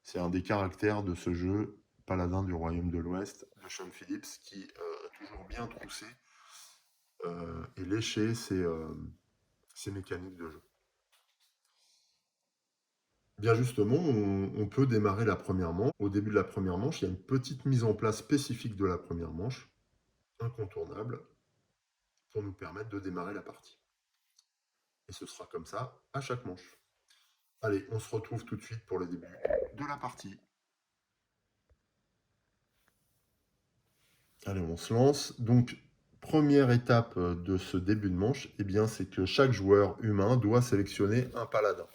C'est un des caractères de ce jeu, Paladin du Royaume de l'Ouest, de Sean Phillips, qui a toujours bien troussé et léché ses mécaniques de jeu. Bien justement, on peut démarrer la première manche. Au début de la première manche, il y a une petite mise en place spécifique de la première manche, incontournable, pour nous permettre de démarrer la partie. Et ce sera comme ça à chaque manche. Allez, on se retrouve tout de suite pour le début de la partie. Allez, on se lance. Donc, première étape de ce début de manche, eh bien, c'est que chaque joueur humain doit sélectionner un paladin.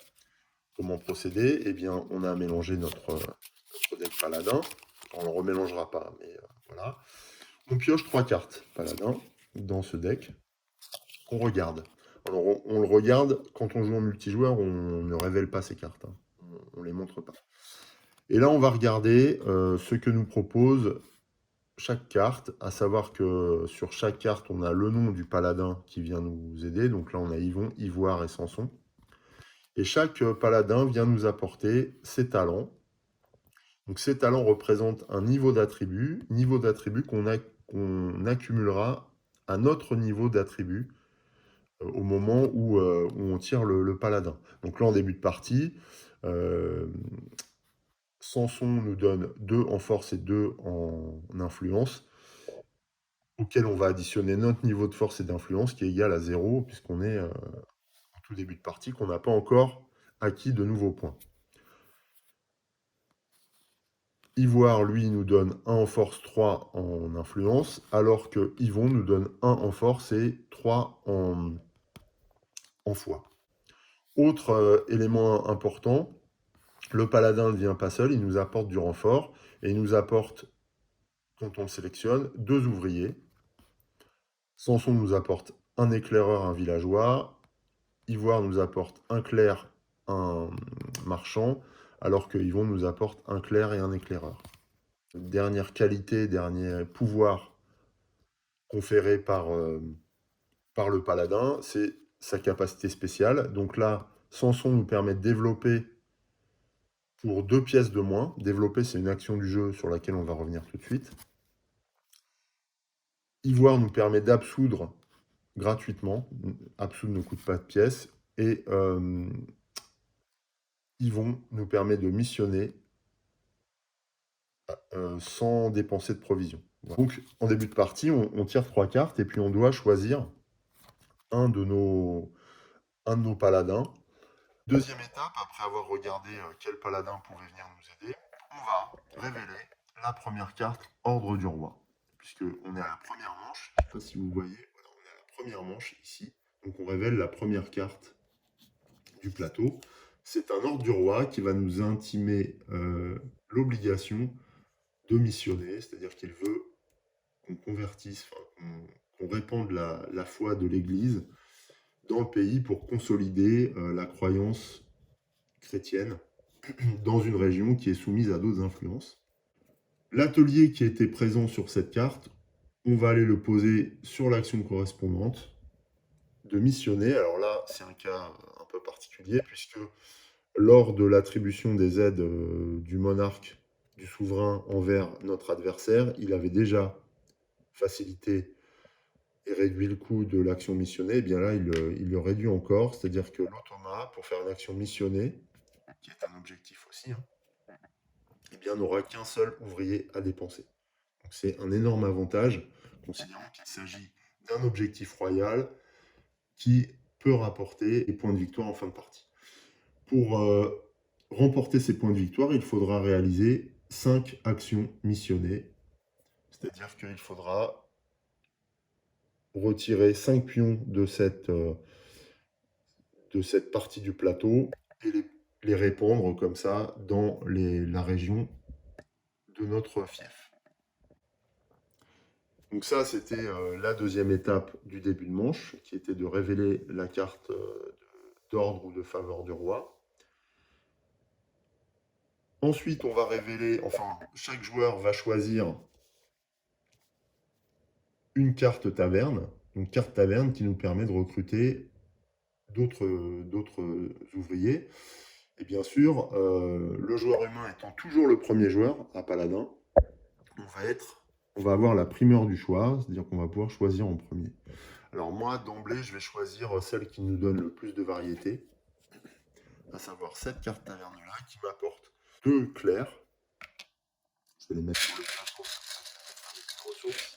Comment procéder? Eh bien, on a mélangé notre deck paladin. On ne le remélangera pas, mais voilà. On pioche 3 cartes paladin dans ce deck. On regarde. Alors, on le regarde, quand on joue en multijoueur, on ne révèle pas ces cartes, hein. On ne les montre pas. Et là, on va regarder ce que nous propose chaque carte, à savoir que sur chaque carte, on a le nom du paladin qui vient nous aider. Donc là, on a Yvon, Ivoire et Samson. Et chaque paladin vient nous apporter ses talents. Donc ces talents représentent un niveau d'attribut qu'on accumulera à notre niveau d'attribut au moment où on tire le paladin. Donc là, en début de partie, euh, Samson nous donne 2 en force et 2 en influence, auquel on va additionner notre niveau de force et d'influence qui est égal à 0, puisqu'on est en tout début de partie, qu'on n'a pas encore acquis de nouveaux points. Ivoire, lui, nous donne 1 en force, 3 en influence, alors que Yvon nous donne 1 en force et 3 en foi. Autre élément important, le paladin ne vient pas seul, il nous apporte du renfort, et il nous apporte, quand on le sélectionne, 2 ouvriers. Samson nous apporte un éclaireur, un villageois. Ivoire nous apporte un clerc, un marchand, alors que Yvon nous apporte un clerc et un éclaireur. Dernière qualité, dernier pouvoir conféré par le paladin, c'est sa capacité spéciale. Donc là, Samson nous permet de développer pour 2 pièces de moins. Développer, c'est une action du jeu sur laquelle on va revenir tout de suite. Ivoire nous permet d'absoudre gratuitement. Absoudre ne coûte pas de pièces. Et Yvon nous permet de missionner sans dépenser de provisions. Voilà. Donc, en début de partie, on tire 3 cartes et puis on doit choisir un de nos paladins. Deuxième étape, après avoir regardé quel paladin pouvait venir nous aider, on va révéler la première carte, Ordre du Roi. Puisqu'on est à la première manche, je ne sais pas si vous voyez, voilà, on est à la première manche ici. Donc on révèle la première carte du plateau. C'est un Ordre du Roi qui va nous intimer l'obligation de missionner, c'est-à-dire qu'il veut qu'on convertisse, qu'on répande la foi de l'Église dans le pays pour consolider la croyance chrétienne dans une région qui est soumise à d'autres influences. L'atelier qui était présent sur cette carte, on va aller le poser sur l'action correspondante de missionner. Alors là, c'est un cas un peu particulier puisque lors de l'attribution des aides du monarque, du souverain envers notre adversaire, il avait déjà facilité et réduit le coût de l'action missionnée. Et bien là, il le réduit encore, c'est-à-dire que l'automa, pour faire une action missionnée, qui est un objectif aussi, hein, eh bien, n'aura qu'un seul ouvrier à dépenser. Donc c'est un énorme avantage, considérant qu'il s'agit d'un objectif royal qui peut rapporter des points de victoire en fin de partie. Pour remporter ces points de victoire, il faudra réaliser 5 actions missionnées, c'est-à-dire qu'il faudra retirer 5 pions de cette partie du plateau et les répandre comme ça dans la région de notre fief. Donc ça, c'était la deuxième étape du début de manche, qui était de révéler la carte d'ordre ou de faveur du roi. Ensuite, on va révéler, enfin, chaque joueur va choisir une carte taverne, une carte taverne qui nous permet de recruter d'autres ouvriers. Et bien sûr, le joueur humain étant toujours le premier joueur à Paladin, on va avoir la primeur du choix, c'est-à-dire qu'on va pouvoir choisir en premier. Alors moi, d'emblée, je vais choisir celle qui nous donne le plus de variété. à savoir cette carte taverne-là, qui m'apporte 2 clairs. Je vais les mettre sur le plateau avec les ressources.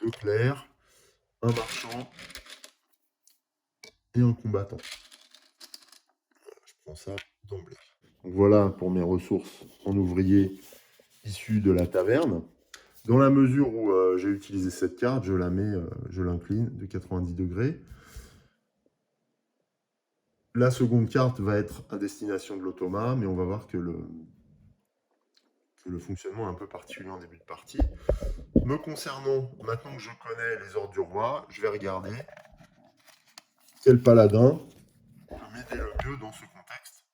2 clairs, un marchand et un combattant. Je prends ça d'emblée. Donc voilà pour mes ressources en ouvrier issus de la taverne. Dans la mesure où j'ai utilisé cette carte, je la mets, je l'incline de 90 degrés. La seconde carte va être à destination de l'automa, mais on va voir que le fonctionnement est un peu particulier en début de partie. Me concernant, maintenant que je connais les ordres du roi, je vais regarder quel paladin peut m'aider le mieux dans ce contexte.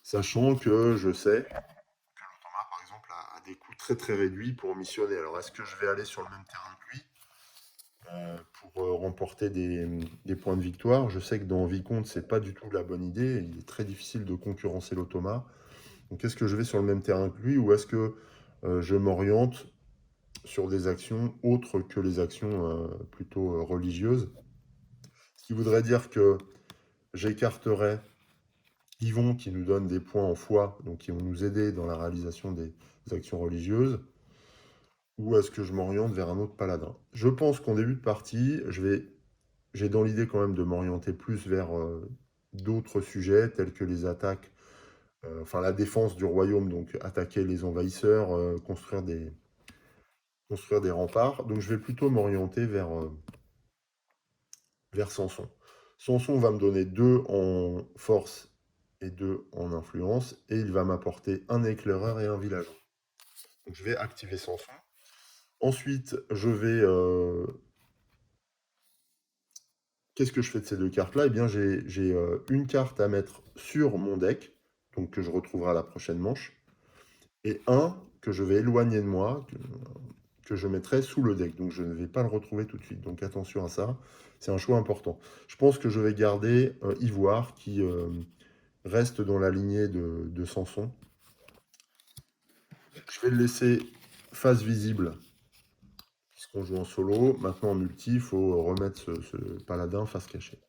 Sachant que je sais que l'automa, par exemple, a des coûts très très réduits pour missionner. Alors, est-ce que je vais aller sur le même terrain que lui pour remporter des points de victoire? Je sais que dans Vicomte, c'est pas du tout la bonne idée. Il est très difficile de concurrencer l'automa. Donc, est-ce que je vais sur le même terrain que lui, ou est-ce que je m'oriente sur des actions autres que les actions plutôt religieuses? Ce qui voudrait dire que j'écarterai Yvon qui nous donne des points en foi, donc qui vont nous aider dans la réalisation des actions religieuses, ou est-ce que je m'oriente vers un autre paladin? Je pense qu'en début de partie, j'ai dans l'idée quand même de m'orienter plus vers d'autres sujets tels que les attaques, enfin la défense du royaume, donc attaquer les envahisseurs, construire des remparts. Donc je vais plutôt m'orienter vers Samson. Samson va me donner 2 en force et 2 en influence, et il va m'apporter un éclaireur et un villageois. Donc je vais activer Samson. Ensuite, je vais... qu'est-ce que je fais de ces 2 cartes-là? Eh bien, j'ai une carte à mettre sur mon deck, donc que je retrouverai à la prochaine manche, et un que je vais éloigner de moi, que je mettrai sous le deck. Donc je ne vais pas le retrouver tout de suite. Donc attention à ça, c'est un choix important. Je pense que je vais garder Ivoire qui reste dans la lignée de Samson. Je vais le laisser face visible puisqu'on joue en solo. Maintenant en multi, il faut remettre ce paladin face cachée.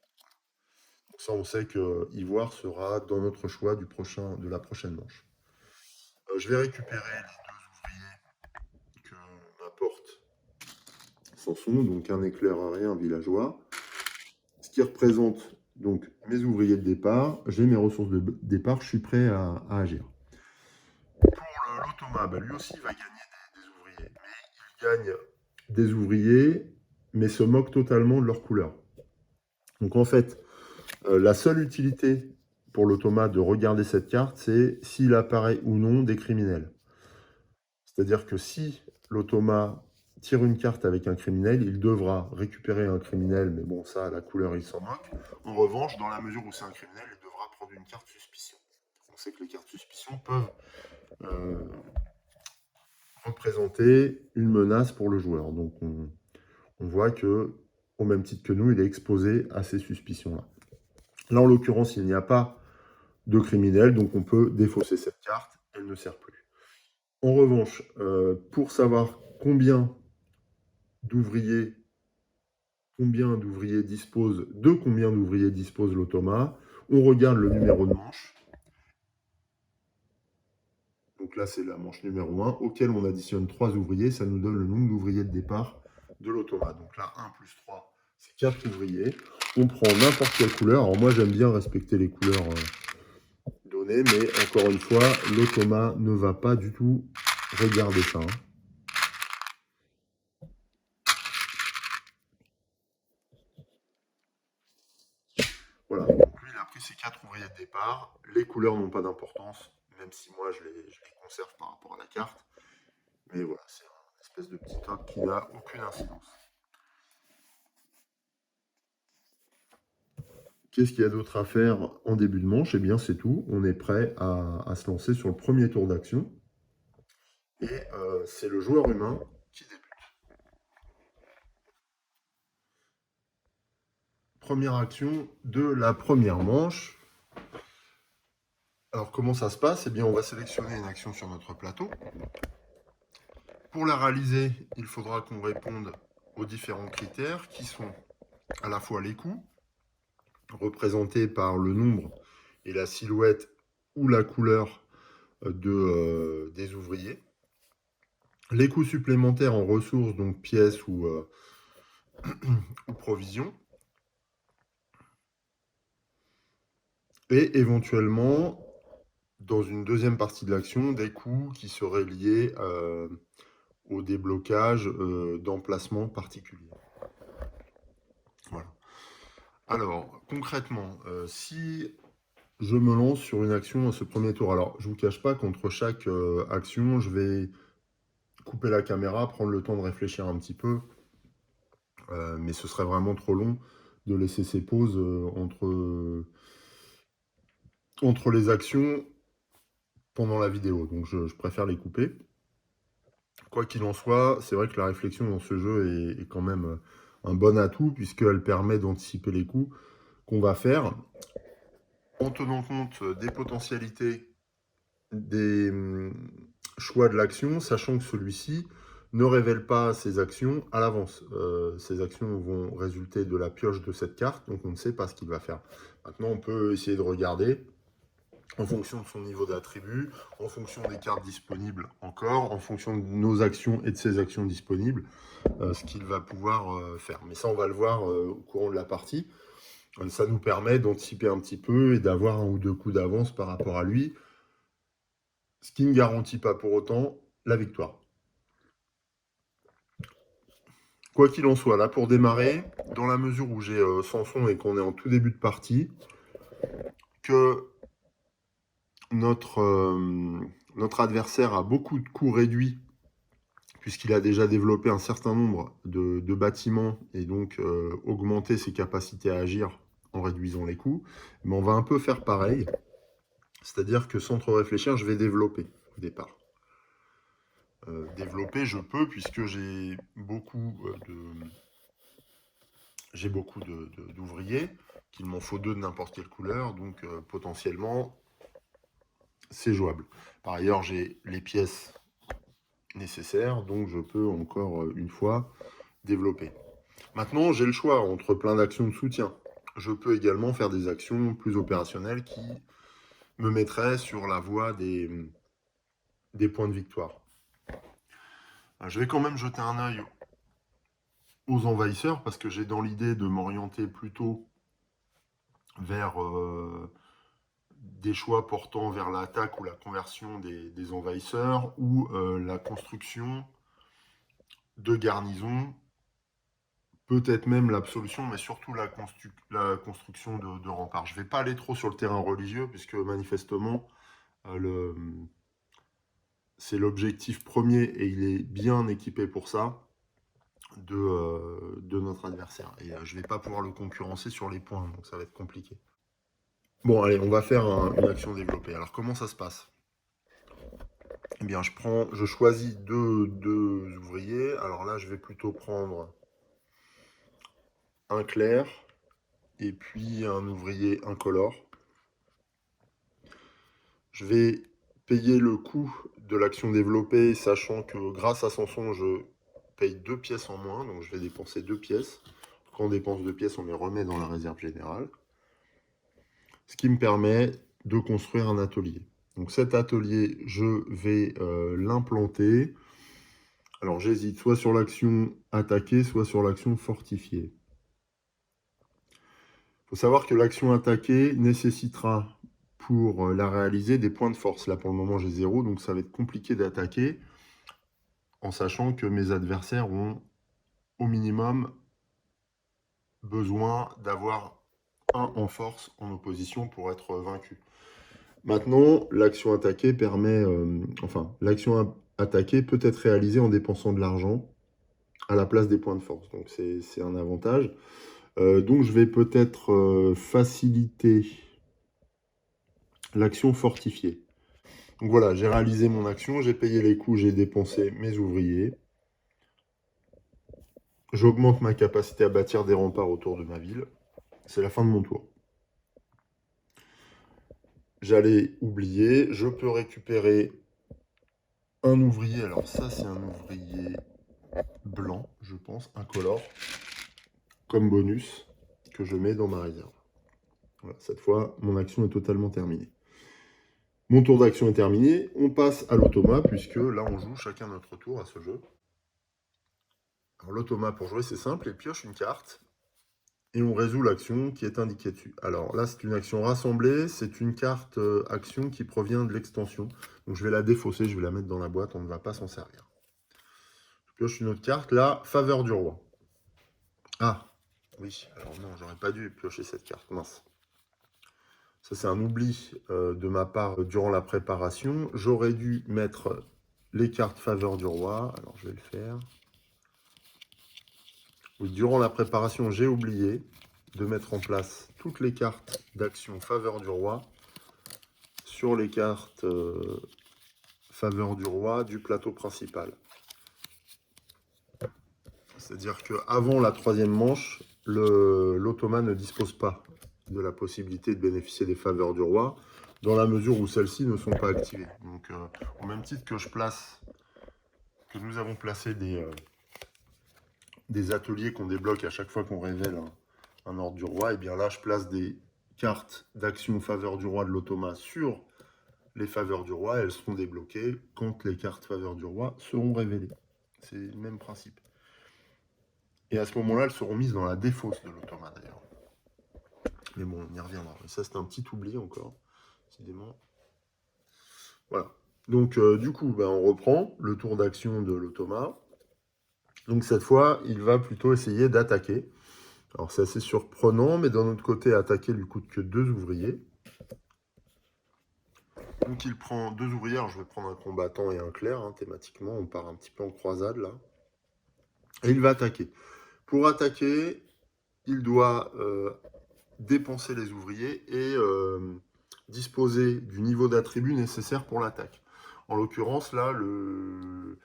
Donc ça, on sait que Ivoire sera dans notre choix de la prochaine manche. Je vais récupérer les 2 ouvriers que m'apporte Samson, donc un éclaireur et un villageois. Ce qui représente donc mes ouvriers de départ. J'ai mes ressources de départ, je suis prêt à agir. Pour l'automa, bah, lui aussi va gagner des ouvriers. Mais il gagne des ouvriers, mais se moque totalement de leur couleur. Donc en fait, la seule utilité pour l'automa de regarder cette carte, c'est s'il apparaît ou non des criminels. C'est-à-dire que si l'automa tire une carte avec un criminel, il devra récupérer un criminel, mais bon, ça, la couleur, il s'en moque. En revanche, dans la mesure où c'est un criminel, il devra prendre une carte suspicion. On sait que les cartes suspicion peuvent représenter une menace pour le joueur. Donc on voit que, au même titre que nous, il est exposé à ces suspicions-là. Là, en l'occurrence, il n'y a pas de criminel, donc on peut défausser cette carte, elle ne sert plus. En revanche, pour savoir combien d'ouvriers dispose l'automa, on regarde le numéro de manche. Donc là, c'est la manche numéro 1, auquel on additionne 3 ouvriers, ça nous donne le nombre d'ouvriers de départ de l'automa. Donc là, 1 plus 3, c'est 4 ouvriers. On prend n'importe quelle couleur. Alors moi, j'aime bien respecter les couleurs données, mais encore une fois, l'automa ne va pas du tout regarder ça. Voilà, donc lui, il a pris ses 4 ouvriers de départ. Les couleurs n'ont pas d'importance, même si moi, je les conserve par rapport à la carte. Mais voilà, c'est une espèce de petit top qui n'a aucune incidence. Qu'est-ce qu'il y a d'autre à faire en début de manche? Eh bien, c'est tout. On est prêt à se lancer sur le premier tour d'action. Et c'est le joueur humain qui débute. Première action de la première manche. Alors, comment ça se passe? Eh bien, on va sélectionner une action sur notre plateau. Pour la réaliser, il faudra qu'on réponde aux différents critères qui sont à la fois les coûts, représentés par le nombre et la silhouette ou la couleur des ouvriers, les coûts supplémentaires en ressources, donc pièces ou provisions, et éventuellement, dans une deuxième partie de l'action, des coûts qui seraient liés au déblocage d'emplacements particuliers. Voilà. Alors, concrètement, si je me lance sur une action à ce premier tour, alors je ne vous cache pas qu'entre chaque action, je vais couper la caméra, prendre le temps de réfléchir un petit peu, mais ce serait vraiment trop long de laisser ces pauses entre les actions pendant la vidéo, donc je préfère les couper. Quoi qu'il en soit, c'est vrai que la réflexion dans ce jeu est quand même un bon atout, puisqu'elle permet d'anticiper les coups qu'on va faire, en tenant compte des potentialités des choix de l'action, sachant que celui-ci ne révèle pas ses actions à l'avance. Ces actions vont résulter de la pioche de cette carte, donc on ne sait pas ce qu'il va faire. Maintenant, on peut essayer de regarder en fonction de son niveau d'attribut, en fonction des cartes disponibles encore, en fonction de nos actions et de ses actions disponibles, ce qu'il va pouvoir faire. Mais ça, on va le voir au courant de la partie. Ça nous permet d'anticiper un petit peu et d'avoir un ou deux coups d'avance par rapport à lui, ce qui ne garantit pas pour autant la victoire. Quoi qu'il en soit, là pour démarrer, dans la mesure où j'ai Samson et qu'on est en tout début de partie, que notre adversaire a beaucoup de coups réduits, puisqu'il a déjà développé un certain nombre de bâtiments et donc augmenté ses capacités à agir en réduisant les coûts, mais on va un peu faire pareil, c'est-à-dire que sans trop réfléchir, je vais développer au départ. Développer, je peux, puisque j'ai beaucoup d'ouvriers, qu'il m'en faut 2 de n'importe quelle couleur, donc potentiellement, c'est jouable. Par ailleurs, j'ai les pièces nécessaires, donc je peux encore une fois développer. Maintenant, j'ai le choix entre plein d'actions de soutien. Je peux également faire des actions plus opérationnelles qui me mettraient sur la voie des points de victoire. Je vais quand même jeter un œil aux envahisseurs, parce que j'ai dans l'idée de m'orienter plutôt vers des choix portant vers l'attaque ou la conversion des envahisseurs, ou la construction de garnisons, peut-être même l'absolution, mais surtout la construction de remparts. Je ne vais pas aller trop sur le terrain religieux, puisque manifestement, c'est l'objectif premier, et il est bien équipé pour ça, de notre adversaire. Et je ne vais pas pouvoir le concurrencer sur les points, donc ça va être compliqué. Bon, allez, on va faire une action développée. Alors, comment ça se passe? Eh bien, je choisis deux ouvriers. Alors là, je vais plutôt prendre un clair et puis un ouvrier incolore. Je vais payer le coût de l'action développée, sachant que grâce à Samson, je paye 2 pièces en moins, donc je vais dépenser 2 pièces. Quand on dépense 2 pièces, on les remet dans la réserve générale. Ce qui me permet de construire un atelier. Donc cet atelier, je vais l'implanter. Alors j'hésite soit sur l'action attaquer, soit sur l'action fortifier. Il faut savoir que l'action attaquer nécessitera pour la réaliser des points de force. Là pour le moment j'ai 0, donc ça va être compliqué d'attaquer, en sachant que mes adversaires ont au minimum besoin d'avoir 1 en force en opposition pour être vaincu. Maintenant, l'action attaquer l'action attaquer peut être réalisée en dépensant de l'argent à la place des points de force. Donc c'est un avantage. Donc je vais peut-être faciliter l'action fortifiée. Donc voilà, j'ai réalisé mon action, j'ai payé les coûts, j'ai dépensé mes ouvriers. J'augmente ma capacité à bâtir des remparts autour de ma ville. C'est la fin de mon tour. J'allais oublier, je peux récupérer un ouvrier. Alors ça, c'est un ouvrier blanc, je pense, incolore. comme bonus que je mets dans ma réserve. Voilà, cette fois, mon action est totalement terminée. Mon tour d'action est terminé. On passe à l'automa, puisque là, on joue chacun notre tour à ce jeu. Alors, l'automa, pour jouer, c'est simple. Il pioche une carte et on résout l'action qui est indiquée dessus. Alors là, c'est une action rassemblée. C'est une carte action qui provient de l'extension. Donc, je vais la défausser. Je vais la mettre dans la boîte. On ne va pas s'en servir. Je pioche une autre carte. Là, faveur du roi. Ah, oui. Alors non, j'aurais pas dû piocher cette carte. Mince. Ça, c'est un oubli de ma part durant la préparation. J'aurais dû mettre les cartes faveur du roi. Alors, je vais le faire. Oui, durant la préparation, j'ai oublié de mettre en place toutes les cartes d'action faveur du roi sur les cartes faveur du roi du plateau principal. C'est-à-dire qu'avant la troisième manche, l'automa ne dispose pas de la possibilité de bénéficier des faveurs du roi, dans la mesure où celles-ci ne sont pas activées. Donc, au même titre que nous avons placé des ateliers qu'on débloque à chaque fois qu'on révèle un ordre du roi, et bien là, je place des cartes d'action faveur du roi de l'automa sur les faveurs du roi. Elles seront débloquées quand les cartes faveur du roi seront révélées. C'est le même principe. Et à ce moment-là, elles seront mises dans la défausse de l'automa, d'ailleurs. Mais bon, on y reviendra. Et ça, c'est un petit oubli encore, décidément. Voilà. Donc, du coup, ben, on reprend le tour d'action de l'automa. Donc, cette fois, il va plutôt essayer d'attaquer. Alors, c'est assez surprenant, mais d'un autre côté, attaquer lui coûte que 2 ouvriers. Donc, il prend 2 ouvriers. Alors, je vais prendre un combattant et un clerc, hein, thématiquement. On part un petit peu en croisade, là. Et il va attaquer. Pour attaquer, il doit dépenser les ouvriers et disposer du niveau d'attribut nécessaire pour l'attaque. En l'occurrence, là, le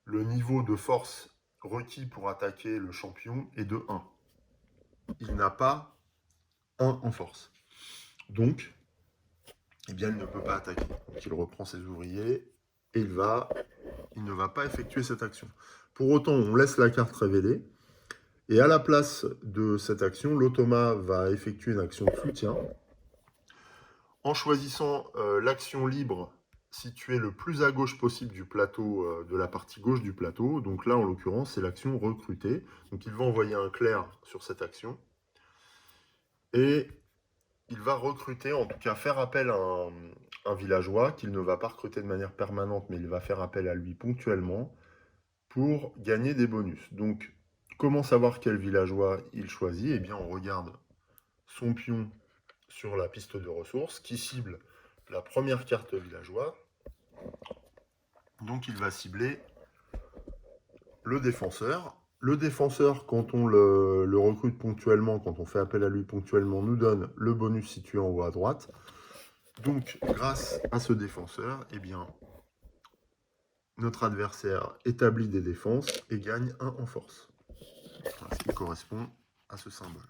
niveau de force requis pour attaquer le champion est de 1. Il n'a pas 1 en force. Donc, eh bien, il ne peut pas attaquer. Donc, il reprend ses ouvriers et il ne va pas effectuer cette action. Pour autant, on laisse la carte révélée. Et à la place de cette action, l'automa va effectuer une action de soutien en choisissant l'action libre située le plus à gauche possible du plateau, de la partie gauche du plateau. Donc là, en l'occurrence, c'est l'action recruter. Donc il va envoyer un clerc sur cette action. Et il va recruter, en tout cas faire appel à un villageois qu'il ne va pas recruter de manière permanente, mais il va faire appel à lui ponctuellement pour gagner des bonus. Donc, comment savoir quel villageois il choisit? Eh bien, on regarde son pion sur la piste de ressources qui cible la première carte villageois. Donc, il va cibler le défenseur. Le défenseur, quand on le recrute ponctuellement, quand on fait appel à lui ponctuellement, nous donne le bonus situé en haut à droite. Donc, grâce à ce défenseur, eh bien, notre adversaire établit des défenses et gagne 1 en force. Voilà, ce qui correspond à ce symbole.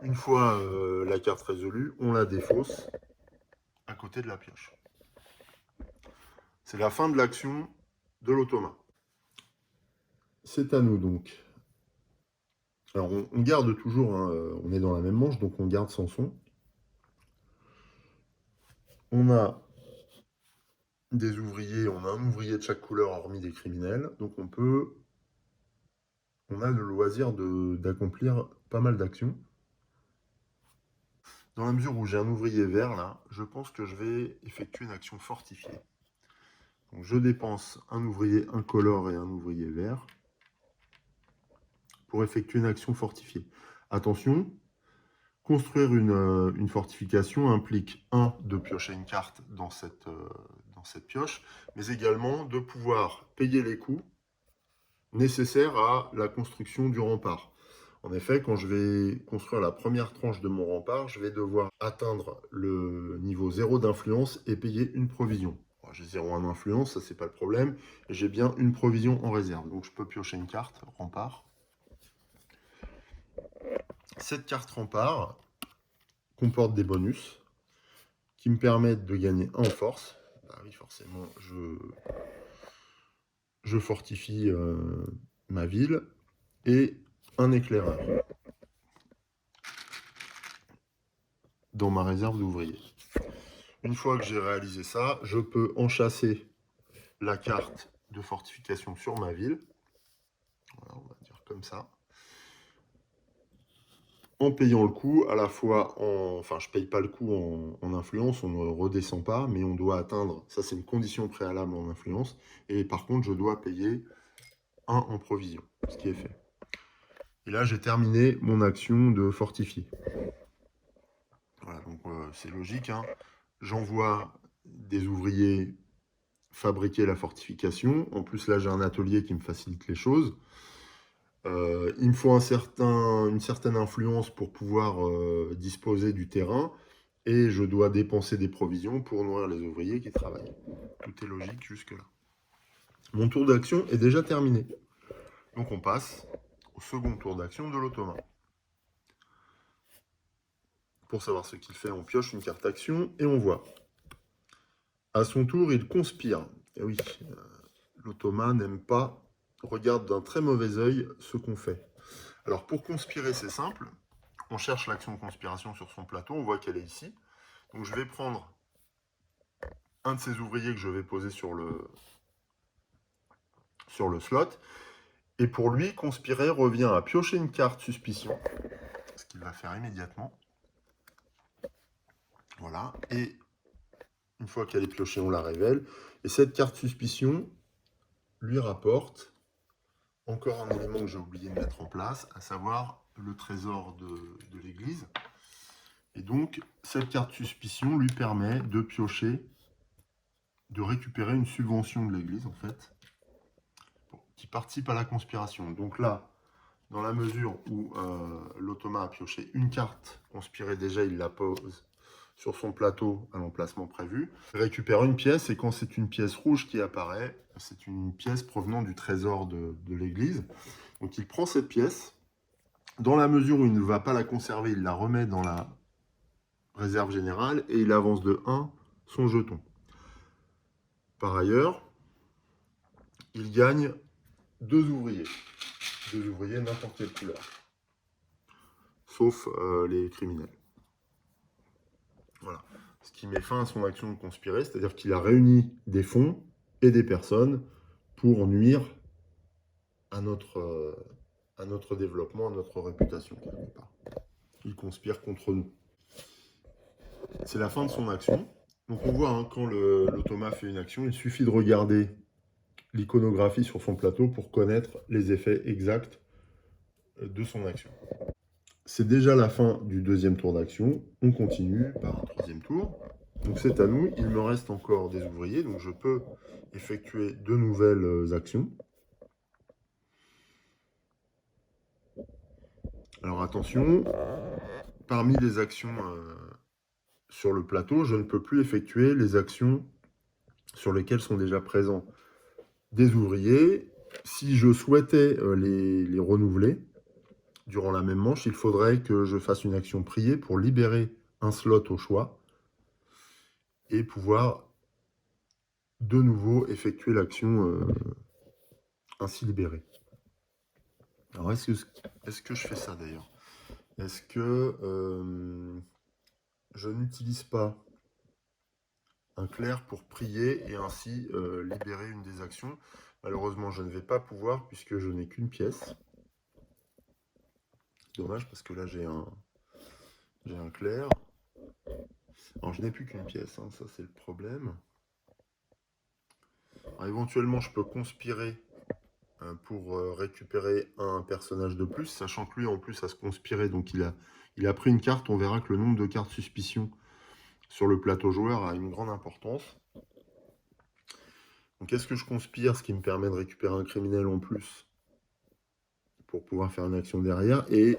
Une fois la carte résolue, on la défausse à côté de la pioche. C'est la fin de l'action de l'automa. C'est à nous donc. Alors on garde toujours, hein, on est dans la même manche, donc on garde Samson. On a des ouvriers, on a un ouvrier de chaque couleur hormis des criminels, donc on a le loisir d'accomplir pas mal d'actions. Dans la mesure où j'ai un ouvrier vert là, je pense que je vais effectuer une action fortifiée. Donc je dépense un ouvrier incolore et un ouvrier vert pour effectuer une action fortifiée. Attention, construire une fortification implique, de piocher une carte dans cette pioche, mais également de pouvoir payer les coûts nécessaires à la construction du rempart. En effet, quand je vais construire la première tranche de mon rempart, je vais devoir atteindre le niveau 0 d'influence et payer une provision. J'ai 0 en influence, ça c'est pas le problème. J'ai bien une provision en réserve. Donc je peux piocher une carte, rempart. Cette carte rempart comporte des bonus qui me permettent de gagner 1 en force. Bah oui, forcément, je fortifie ma ville et un éclaireur. dans ma réserve d'ouvriers. Une fois que j'ai réalisé ça, je peux enchasser la carte de fortification sur ma ville. Voilà, on va dire comme ça. En payant le coup, à la fois enfin, je ne paye pas le coup en influence, on ne redescend pas, mais on doit atteindre, ça c'est une condition préalable en influence, et par contre, je dois payer 1 en provision, ce qui est fait. Et là, j'ai terminé mon action de fortifier. Voilà, donc c'est logique, hein. J'envoie des ouvriers fabriquer la fortification. En plus, là, j'ai un atelier qui me facilite les choses. Il me faut une certaine influence pour pouvoir disposer du terrain et je dois dépenser des provisions pour nourrir les ouvriers qui travaillent. Tout est logique jusque-là. Mon tour d'action est déjà terminé. Donc on passe au second tour d'action de l'automa. Pour savoir ce qu'il fait, on pioche une carte action et on voit. À son tour, il conspire. Et oui, l'automa n'aime pas, regarde d'un très mauvais œil ce qu'on fait. Alors pour conspirer, c'est simple. On cherche l'action de conspiration sur son plateau, on voit qu'elle est ici. Donc je vais prendre un de ces ouvriers que je vais poser sur le slot. Et pour lui, conspirer revient à piocher une carte suspicion, ce qu'il va faire immédiatement. Voilà. Et une fois qu'elle est piochée, on la révèle. Et cette carte suspicion lui rapporte encore un élément que j'ai oublié de mettre en place, à savoir le trésor de l'église. Et donc, cette carte suspicion lui permet de piocher, de récupérer une subvention de l'église, en fait, qui participe à la conspiration. Donc là, dans la mesure où l'automa a pioché une carte conspirée, déjà il la pose sur son plateau à l'emplacement prévu, il récupère une pièce et quand c'est une pièce rouge qui apparaît, c'est une pièce provenant du trésor de l'église. Donc il prend cette pièce, dans la mesure où il ne va pas la conserver, il la remet dans la réserve générale et il avance de 1 son jeton. Par ailleurs, il gagne 2 ouvriers. 2 ouvriers n'importe quelle couleur. Sauf les criminels. Voilà. Ce qui met fin à son action de conspirer, c'est-à-dire qu'il a réuni des fonds et des personnes pour nuire à notre développement, à notre réputation, quelque part. Il conspire contre nous. C'est la fin de son action. Donc on voit, hein, quand l'automa fait une action, il suffit de regarder l'iconographie sur son plateau pour connaître les effets exacts de son action. C'est déjà la fin du deuxième tour d'action. On continue par un troisième tour. Donc c'est à nous. Il me reste encore des ouvriers, donc je peux effectuer de nouvelles actions. Alors attention, parmi les actions sur le plateau, je ne peux plus effectuer les actions sur lesquelles sont déjà présents des ouvriers. Si je souhaitais les renouveler durant la même manche, il faudrait que je fasse une action priée pour libérer un slot au choix et pouvoir de nouveau effectuer l'action ainsi libérée. Alors est-ce que je fais ça d'ailleurs? Est-ce que je n'utilise pas un clerc pour prier et ainsi libérer une des actions? Malheureusement, je ne vais pas pouvoir puisque je n'ai qu'une pièce. Dommage parce que là j'ai un clerc. Alors je n'ai plus qu'une pièce, hein, ça c'est le problème. Alors, éventuellement, je peux conspirer pour récupérer un personnage de plus, sachant que lui en plus a se conspirer, donc il a pris une carte. On verra que le nombre de cartes suspicion sur le plateau joueur a une grande importance. Donc est-ce que je conspire, ce qui me permet de récupérer un criminel en plus pour pouvoir faire une action derrière, et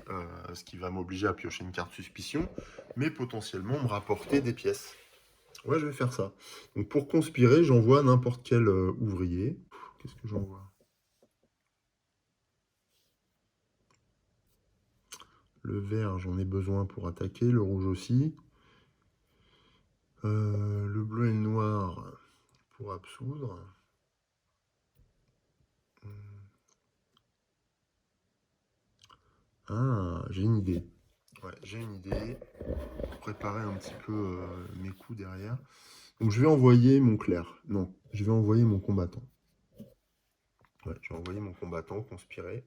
ce qui va m'obliger à piocher une carte suspicion, mais potentiellement me rapporter des pièces. Ouais, je vais faire ça. Donc pour conspirer, j'envoie n'importe quel ouvrier. Qu'est-ce que j'envoie? Le vert, j'en ai besoin pour attaquer, le rouge aussi. Le bleu et le noir pour absoudre. Ah, j'ai une idée. Ouais, j'ai une idée pour préparer un petit peu mes coups derrière. Donc je vais envoyer mon clerc. Non, je vais envoyer mon combattant. Ouais, je vais envoyer mon combattant conspirer.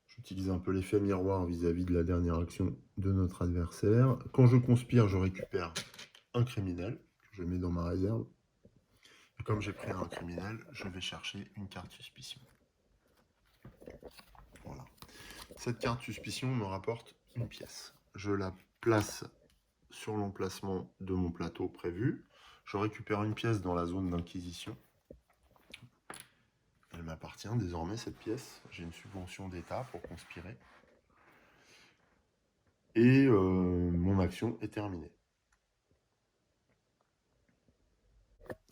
J'utilise un peu l'effet miroir vis-à-vis de la dernière action de notre adversaire. Quand je conspire, je récupère un criminel que je mets dans ma réserve. Et comme j'ai pris un criminel, je vais chercher une carte suspicion. Voilà. Cette carte suspicion me rapporte une pièce. Je la place sur l'emplacement de mon plateau prévu. Je récupère une pièce dans la zone d'inquisition. Elle m'appartient désormais, cette pièce. J'ai une subvention d'État pour conspirer. Et mon action est terminée.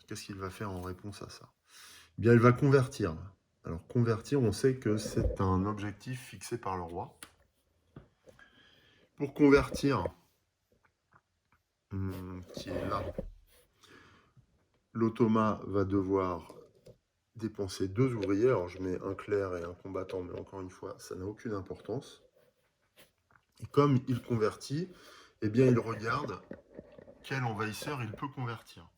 Qu'est-ce qu'il va faire en réponse à ça? Eh bien, il va convertir. Alors, convertir, on sait que c'est un objectif fixé par le roi. Pour convertir, qui est là, l'automa va devoir dépenser 2 ouvriers. Alors, je mets un clerc et un combattant, mais encore une fois, ça n'a aucune importance. Et comme il convertit, eh bien, il regarde quel envahisseur il peut convertir.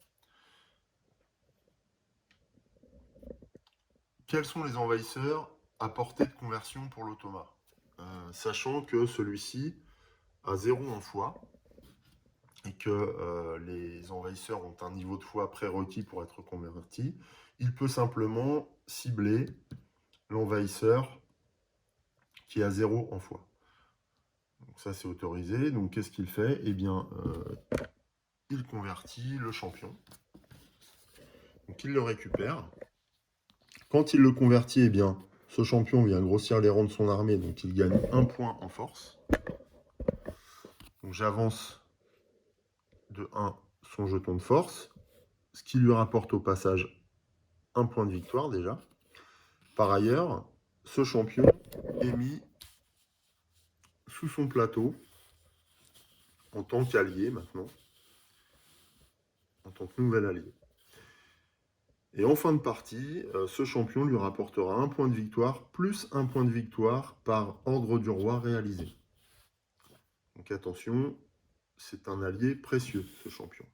Quels sont les envahisseurs à portée de conversion pour l'automa? Sachant que celui-ci a 0 en foi et que les envahisseurs ont un niveau de foi prérequis pour être convertis, il peut simplement cibler l'envahisseur qui a 0 en foi. Donc ça, c'est autorisé. Donc, qu'est-ce qu'il fait? Eh bien, il convertit le champion. Donc, il le récupère. Quand il le convertit, eh bien, ce champion vient grossir les rangs de son armée, donc il gagne 1 point en force. Donc, j'avance de 1 son jeton de force, ce qui lui rapporte au passage 1 point de victoire déjà. Par ailleurs, ce champion est mis sous son plateau en tant qu'allié maintenant, en tant que nouvel allié. Et en fin de partie, ce champion lui rapportera 1 point de victoire, plus 1 point de victoire par ordre du roi réalisé. Donc attention, c'est un allié précieux, ce champion.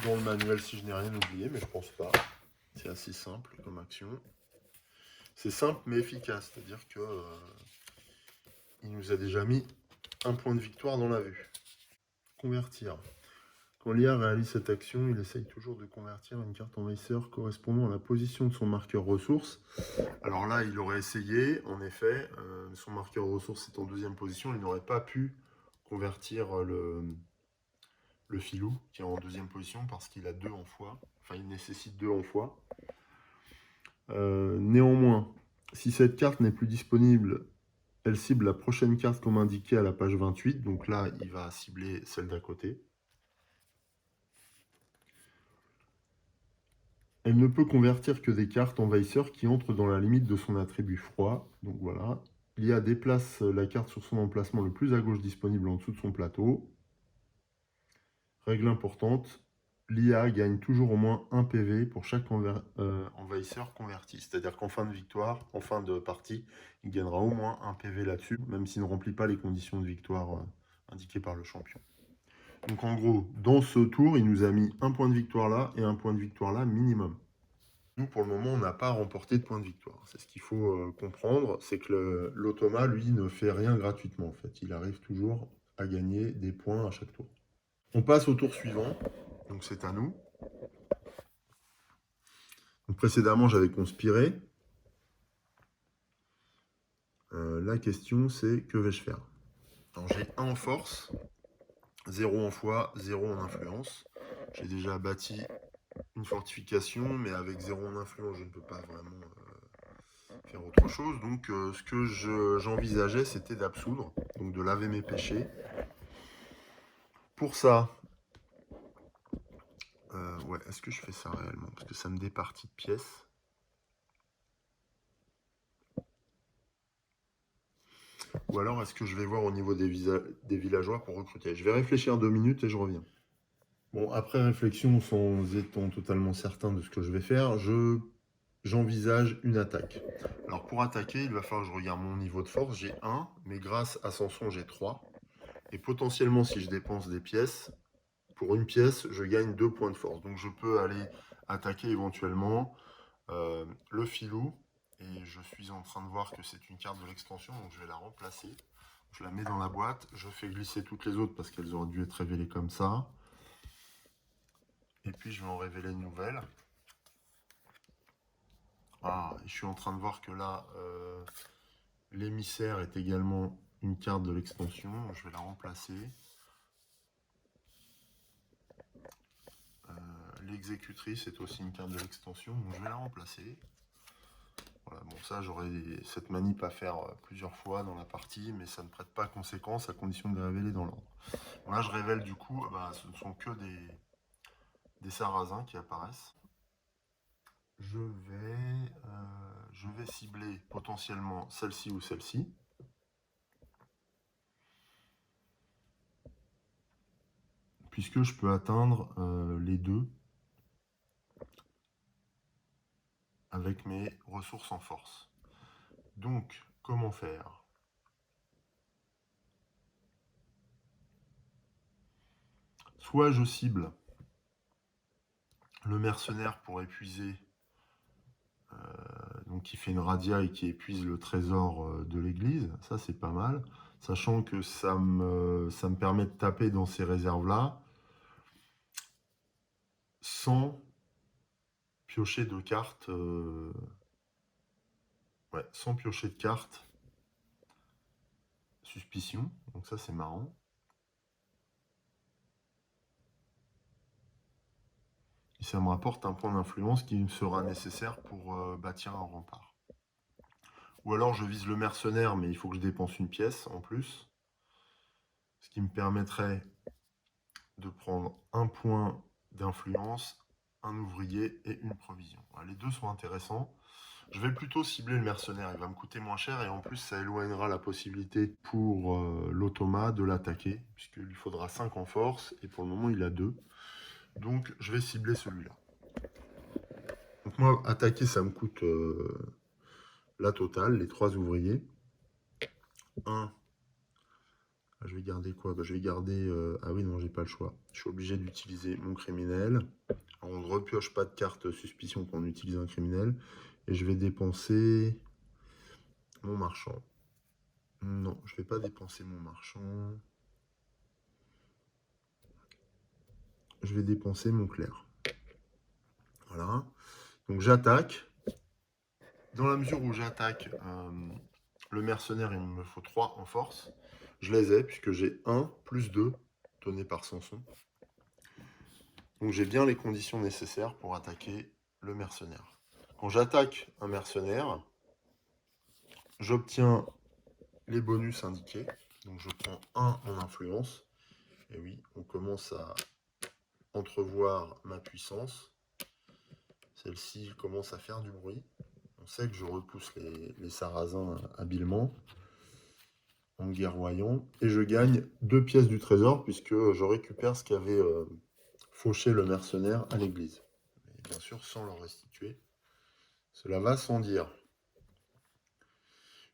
Dans le manuel, si je n'ai rien oublié, mais je pense pas. C'est assez simple comme action. C'est simple mais efficace, c'est-à-dire que il nous a déjà mis 1 point de victoire dans la vue. Convertir. Quand l'IA réalise cette action, il essaye toujours de convertir une carte envahisseur correspondant à la position de son marqueur ressources. Alors là, il aurait essayé, en effet, son marqueur ressources est en 2e position, il n'aurait pas pu convertir le filou qui est en 2e position parce qu'il a 2 en foi, enfin il nécessite 2 en foi. Néanmoins, si cette carte n'est plus disponible, elle cible la prochaine carte comme indiqué à la page 28, donc là il va cibler celle d'à côté. Elle ne peut convertir que des cartes envahisseurs qui entrent dans la limite de son attribut froid. Donc voilà. L'IA déplace la carte sur son emplacement le plus à gauche disponible en dessous de son plateau. Règle importante, l'IA gagne toujours au moins 1 PV pour chaque envahisseur converti. C'est-à-dire qu'en fin de victoire, en fin de partie, il gagnera au moins 1 PV là-dessus, même s'il ne remplit pas les conditions de victoire indiquées par le champion. Donc en gros, dans ce tour, il nous a mis 1 point de victoire là et 1 point de victoire là minimum. Nous, pour le moment, on n'a pas remporté de point de victoire. C'est ce qu'il faut comprendre, c'est que l'automa, lui, ne fait rien gratuitement en fait. Il arrive toujours à gagner des points à chaque tour. On passe au tour suivant, donc c'est à nous. Donc, précédemment, j'avais conspiré. La question, c'est que vais-je faire? Alors, j'ai 1 en force, 0 en foi, 0 en influence. J'ai déjà bâti une fortification, mais avec 0 en influence, je ne peux pas vraiment faire autre chose. Donc, ce que j'envisageais, c'était d'absoudre, donc de laver mes péchés. Pour ça, ouais, est-ce que je fais ça réellement? Parce que ça me départit de pièces. Ou alors, est-ce que je vais voir au niveau des villageois pour recruter? Je vais réfléchir 2 minutes et je reviens. Bon, après réflexion, sans étant totalement certain de ce que je vais faire, je j'envisage une attaque. Alors pour attaquer, il va falloir que je regarde mon niveau de force. J'ai 1, mais grâce à Samson, j'ai 3. Et potentiellement, si je dépense des pièces, pour une pièce, je gagne 2 points de force. Donc je peux aller attaquer éventuellement le filou. Et je suis en train de voir que c'est une carte de l'extension, donc je vais la remplacer. Je la mets dans la boîte, je fais glisser toutes les autres parce qu'elles auraient dû être révélées comme ça. Et puis je vais en révéler une nouvelle. Ah, je suis en train de voir que là, l'émissaire est également une carte de l'extension. Je vais la remplacer. L'exécutrice est aussi une carte de l'extension, donc je vais la remplacer. Voilà, bon ça j'aurai cette manip à faire plusieurs fois dans la partie, mais ça ne prête pas conséquence à condition de les révéler dans l'ordre. Bon, là je révèle du coup, ce ne sont que des sarrasins qui apparaissent. Je vais cibler potentiellement celle-ci ou celle-ci. Puisque je peux atteindre les deux avec mes ressources en force. Donc, comment faire? Soit je cible le mercenaire pour épuiser, donc qui fait une radia et qui épuise le trésor de l'église, ça c'est pas mal, sachant que ça me permet de taper dans ces réserves-là sans piocher de cartes, sans piocher de cartes suspicion, donc ça c'est marrant. Et ça me rapporte un point d'influence qui me sera nécessaire pour bâtir un rempart. Ou alors je vise le mercenaire, mais il faut que je dépense une pièce en plus. Ce qui me permettrait de prendre un point d'influence, un ouvrier et une provision. Voilà, les deux sont intéressants. Je vais plutôt cibler le mercenaire, il va me coûter moins cher et en plus ça éloignera la possibilité pour l'automa de l'attaquer, puisqu'il lui faudra 5 en force et pour le moment il a 2. Donc je vais cibler celui-là. Donc moi, attaquer ça me coûte la totale, les 3 ouvriers. 1. Je vais garder quoi? Je vais garder... ah oui, non, j'ai pas le choix. Je suis obligé d'utiliser mon criminel. Alors, on ne repioche pas de carte suspicion quand on utilise un criminel. Et je vais dépenser mon marchand. Non, je ne vais pas dépenser mon marchand. Je vais dépenser mon clerc. Voilà. Donc j'attaque. Dans la mesure où j'attaque le mercenaire, il me faut 3 en force. Je les ai puisque j'ai 1 plus 2 donné par Samson. Donc j'ai bien les conditions nécessaires pour attaquer le mercenaire. Quand j'attaque un mercenaire, j'obtiens les bonus indiqués. Donc je prends 1 en influence. Et oui, on commence à entrevoir ma puissance. Celle-ci commence à faire du bruit. On sait que je repousse les sarrasins habilement en guerroyant. Et je gagne 2 pièces du trésor puisque je récupère ce qu'avait fauché le mercenaire à l'église. Et bien sûr, sans le restituer. Cela va sans dire.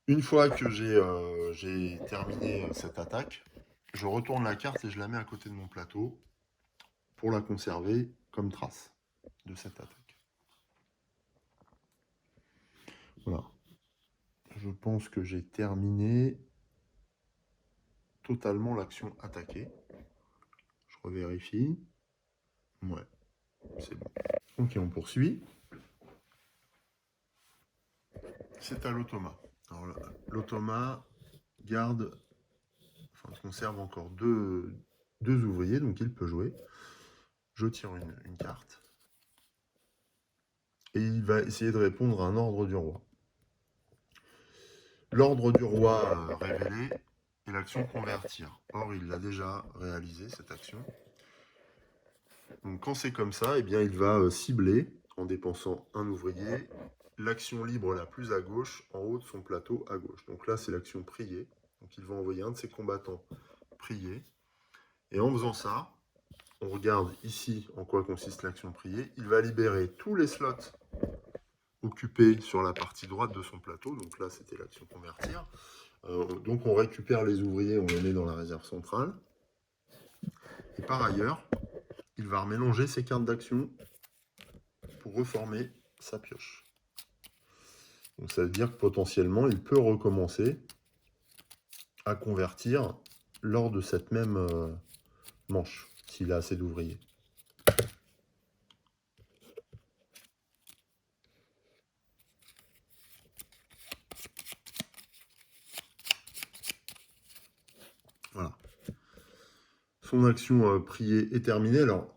Une fois que j'ai terminé cette attaque, je retourne la carte et je la mets à côté de mon plateau pour la conserver comme trace de cette attaque. Voilà. Je pense que j'ai terminé totalement l'action attaquée. Je revérifie. Ouais, c'est bon. Ok, on poursuit. C'est à l'automa. Alors l'automa conserve encore deux ouvriers, donc il peut jouer. Je tire une carte. Et il va essayer de répondre à un ordre du roi. L'ordre du roi révélé est l'action convertir. Or, il l'a déjà réalisé, cette action. Donc quand c'est comme ça, eh bien, il va cibler, en dépensant un ouvrier, l'action libre la plus à gauche, en haut de son plateau à gauche. Donc là, c'est l'action prier. Donc il va envoyer un de ses combattants prier. Et en faisant ça, on regarde ici en quoi consiste l'action prier. Il va libérer tous les slots occupé sur la partie droite de son plateau. Donc là, c'était l'action convertir. Donc on récupère les ouvriers, on les met dans la réserve centrale. Et par ailleurs, il va remélanger ses cartes d'action pour reformer sa pioche. Donc ça veut dire que potentiellement, il peut recommencer à convertir lors de cette même manche, s'il a assez d'ouvriers. Voilà. Son action priée est terminée. Alors,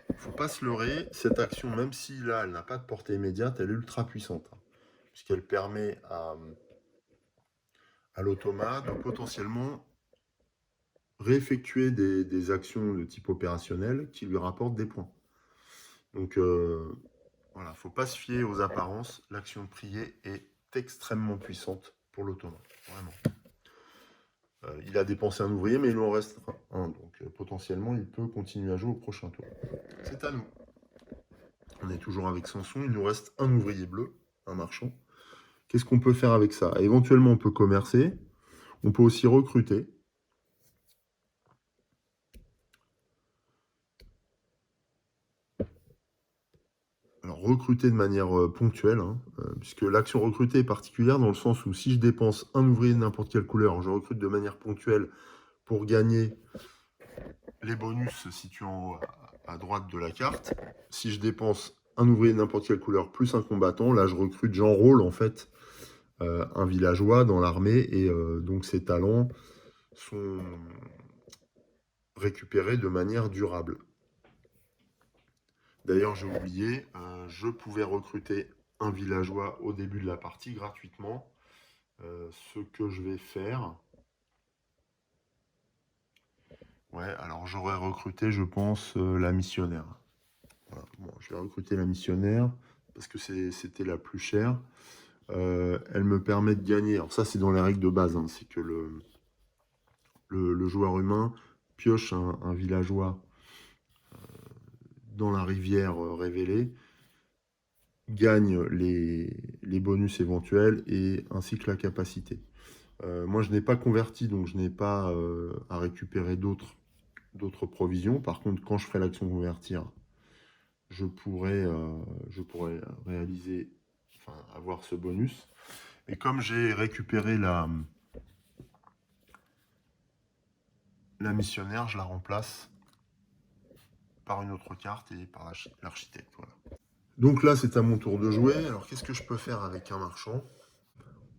il ne faut pas se leurrer, cette action, même si là, elle n'a pas de portée immédiate, elle est ultra puissante, hein, puisqu'elle permet à l'automate de potentiellement réeffectuer des actions de type opérationnel qui lui rapportent des points. Donc, voilà, il ne faut pas se fier aux apparences. L'action de prier est extrêmement puissante pour l'automate, vraiment. Il a dépensé un ouvrier, mais il en reste un. Donc, potentiellement, il peut continuer à jouer au prochain tour. C'est à nous. On est toujours avec Samson. Il nous reste un ouvrier bleu, un marchand. Qu'est-ce qu'on peut faire avec ça? Éventuellement, on peut commercer. On peut aussi recruter. Alors, recruter de manière ponctuelle, hein, puisque l'action recruter est particulière dans le sens où si je dépense un ouvrier de n'importe quelle couleur, je recrute de manière ponctuelle pour gagner les bonus se situant à droite de la carte. Si je dépense un ouvrier de n'importe quelle couleur plus un combattant, là je recrute, j'enrôle en fait un villageois dans l'armée et donc ses talents sont récupérés de manière durable. D'ailleurs, j'ai oublié, je pouvais recruter un villageois au début de la partie gratuitement. Ce que je vais faire... Ouais, alors j'aurais recruté, je pense, la missionnaire. Voilà. Bon, je vais recruter la missionnaire parce que c'était la plus chère. Elle me permet de gagner. Alors ça, c'est dans les règles de base. Hein, c'est que le joueur humain pioche un villageois dans la rivière révélée, gagne les bonus éventuels et ainsi que la capacité. Moi, je n'ai pas converti, donc je n'ai pas à récupérer d'autres provisions. Par contre, quand je ferai l'action convertir, je pourrais réaliser, enfin, avoir ce bonus. Et comme j'ai récupéré la missionnaire, je la remplace par une autre carte et par l'architecte. Voilà. Donc là, c'est à mon tour de jouer. Alors, qu'est-ce que je peux faire avec un marchand?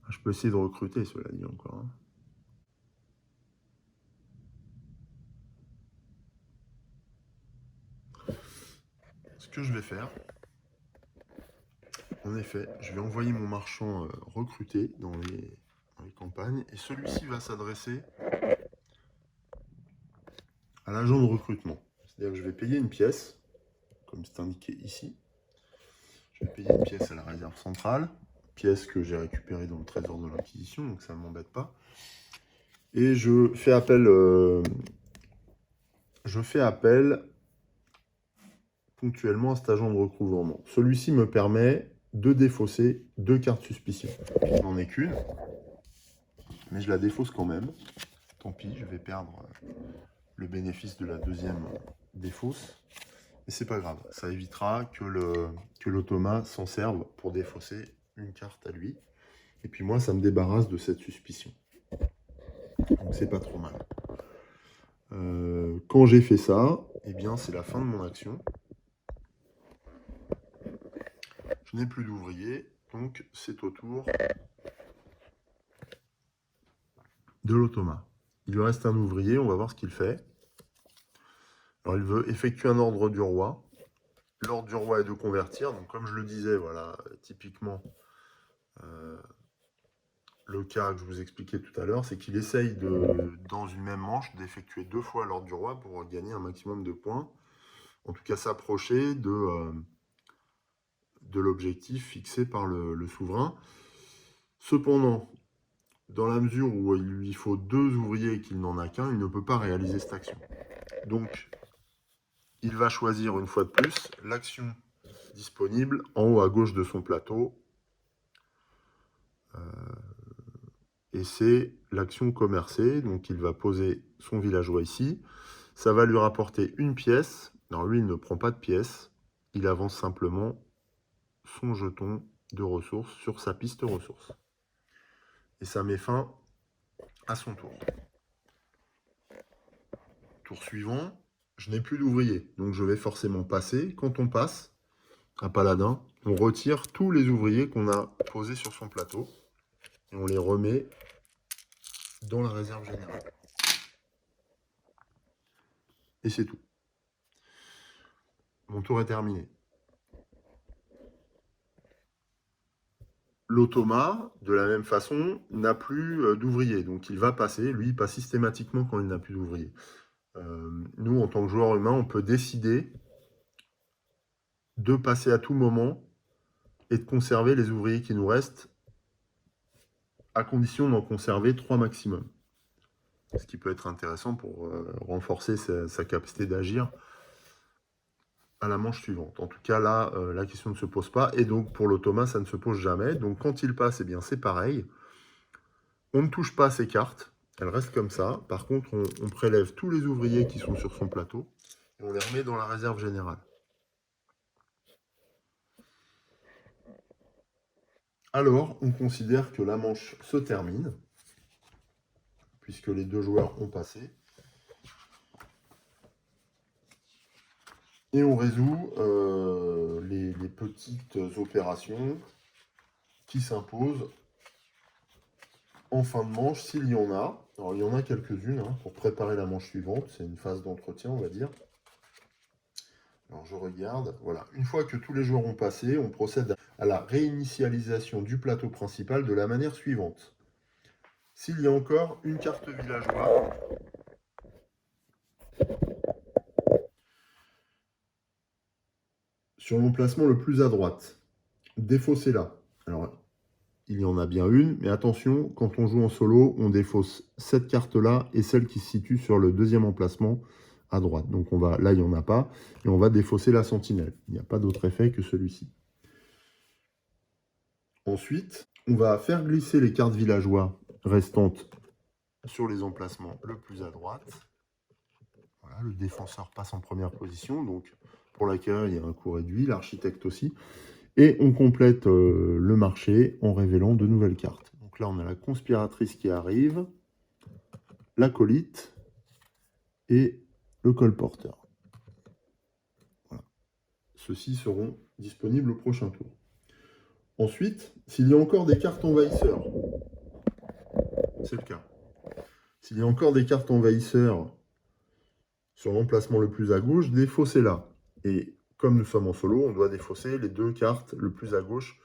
Je peux essayer de recruter, cela dit encore. Hein. Ce que je vais faire, en effet, je vais envoyer mon marchand recruter dans les campagnes et celui-ci va s'adresser à l'agent de recrutement. C'est-à-dire que je vais payer une pièce, comme c'est indiqué ici. Je vais payer une pièce à la réserve centrale, pièce que j'ai récupérée dans le trésor de l'Inquisition, donc ça ne m'embête pas. Et je fais appel ponctuellement à cet agent de recouvrement. Celui-ci me permet de défausser 2 cartes suspicion. Je n'en ai qu'une, mais je la défausse quand même. Tant pis, je vais perdre le bénéfice de la deuxième défausse. Mais c'est pas grave, ça évitera que l'automat s'en serve pour défausser une carte à lui. Et puis moi, ça me débarrasse de cette suspicion. Donc c'est pas trop mal. Quand j'ai fait ça, eh bien c'est la fin de mon action. Je n'ai plus d'ouvriers, donc c'est au tour de l'automat. Il lui reste un ouvrier, on va voir ce qu'il fait. Alors il veut effectuer un ordre du roi. L'ordre du roi est de convertir, donc comme je le disais, voilà, typiquement, le cas que je vous expliquais tout à l'heure, c'est qu'il essaye dans une même manche d'effectuer 2 fois l'ordre du roi pour gagner un maximum de points. En tout cas, s'approcher de l'objectif fixé par le souverain. Cependant, dans la mesure où il lui faut 2 ouvriers et qu'il n'en a qu'un, il ne peut pas réaliser cette action. Donc, il va choisir une fois de plus l'action disponible en haut à gauche de son plateau. Et c'est l'action commercer. Donc il va poser son villageois ici. Ça va lui rapporter une pièce. Alors lui, il ne prend pas de pièce. Il avance simplement son jeton de ressources sur sa piste ressources. Et ça met fin à son tour. Tour suivant, je n'ai plus d'ouvriers. Donc je vais forcément passer. Quand on passe un paladin, on retire tous les ouvriers qu'on a posés sur son plateau. Et on les remet dans la réserve générale. Et c'est tout. Mon tour est terminé. L'automa, de la même façon, n'a plus d'ouvriers. Donc il va passer, lui, il passe systématiquement quand il n'a plus d'ouvriers. Nous, en tant que joueur humain, on peut décider de passer à tout moment et de conserver les ouvriers qui nous restent, à condition d'en conserver 3 maximum. Ce qui peut être intéressant pour renforcer sa capacité d'agir à la manche suivante. En tout cas, là, la question ne se pose pas. Et donc, pour l'automa, ça ne se pose jamais. Donc, quand il passe, eh bien, c'est pareil. On ne touche pas ces cartes. Elles restent comme ça. Par contre, on prélève tous les ouvriers qui sont sur son plateau et on les remet dans la réserve générale. Alors, on considère que la manche se termine, puisque les 2 joueurs ont passé. Et on résout les petites opérations qui s'imposent en fin de manche, s'il y en a. Alors, il y en a quelques-unes pour préparer la manche suivante. C'est une phase d'entretien, on va dire. Alors, je regarde. Voilà. Une fois que tous les joueurs ont passé, on procède à la réinitialisation du plateau principal de la manière suivante. S'il y a encore une carte villageois, sur l'emplacement le plus à droite, défaussez-la. Alors, il y en a bien une, mais attention, quand on joue en solo, on défausse cette carte-là et celle qui se situe sur le 2e emplacement à droite. Donc là, il n'y en a pas, et on va défausser la sentinelle. Il n'y a pas d'autre effet que celui-ci. Ensuite, on va faire glisser les cartes villageois restantes sur les emplacements le plus à droite. Voilà, le défenseur passe en première position, donc pour l'acquéreur, il y a un coût réduit, l'architecte aussi. Et on complète le marché en révélant de nouvelles cartes. Donc là, on a la conspiratrice qui arrive, l'acolyte et le colporteur. Voilà. Ceux-ci seront disponibles au prochain tour. Ensuite, s'il y a encore des cartes envahisseurs, c'est le cas. S'il y a encore des cartes envahisseurs sur l'emplacement le plus à gauche, défaussez-la. Et comme nous sommes en solo, on doit défausser les 2 cartes le plus à gauche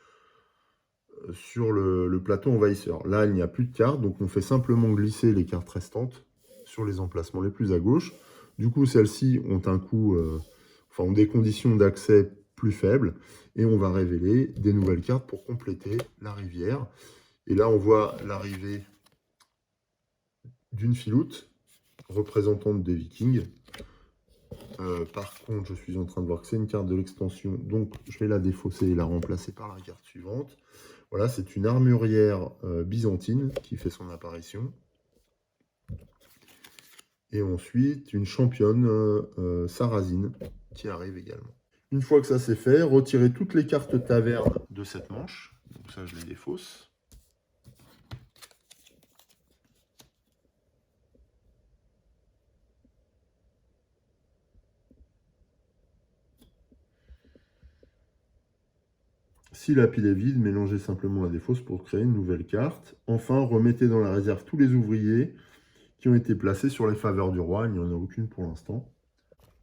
sur le plateau envahisseur. Là, il n'y a plus de cartes, donc on fait simplement glisser les cartes restantes sur les emplacements les plus à gauche. Du coup, celles-ci ont un coût, ont des conditions d'accès plus faibles, et on va révéler des nouvelles cartes pour compléter la rivière. Et là, on voit l'arrivée d'une filoute, représentante des Vikings. Par contre, je suis en train de voir que c'est une carte de l'extension, donc je vais la défausser et la remplacer par la carte suivante. Voilà, c'est une armurière byzantine qui fait son apparition. Et ensuite, une championne sarrasine qui arrive également. Une fois que ça c'est fait, retirez toutes les cartes taverne de cette manche. Donc ça, je les défausse. Si la pile est vide, mélangez simplement la défausse pour créer une nouvelle carte. Enfin, remettez dans la réserve tous les ouvriers qui ont été placés sur les faveurs du roi. Il n'y en a aucune pour l'instant.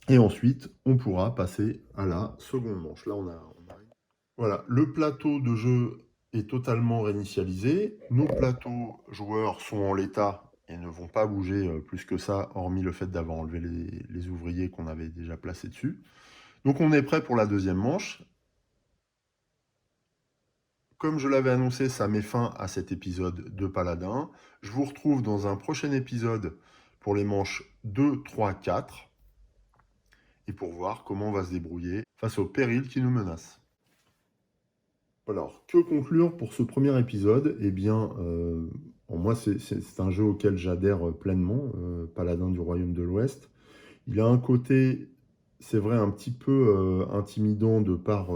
Et ensuite, on pourra passer à la seconde manche. Là, on arrive. Voilà, le plateau de jeu est totalement réinitialisé. Nos plateaux joueurs sont en l'état et ne vont pas bouger plus que ça, hormis le fait d'avoir enlevé les ouvriers qu'on avait déjà placés dessus. Donc on est prêt pour la deuxième manche. Comme je l'avais annoncé, ça met fin à cet épisode de Paladin. Je vous retrouve dans un prochain épisode pour les manches 2, 3, 4. et pour voir comment on va se débrouiller face aux périls qui nous menacent. Alors, que conclure pour ce premier épisode? Eh bien, bon, moi, c'est un jeu auquel j'adhère pleinement, Paladin du Royaume de l'Ouest. Il a un côté, c'est vrai, un petit peu intimidant de par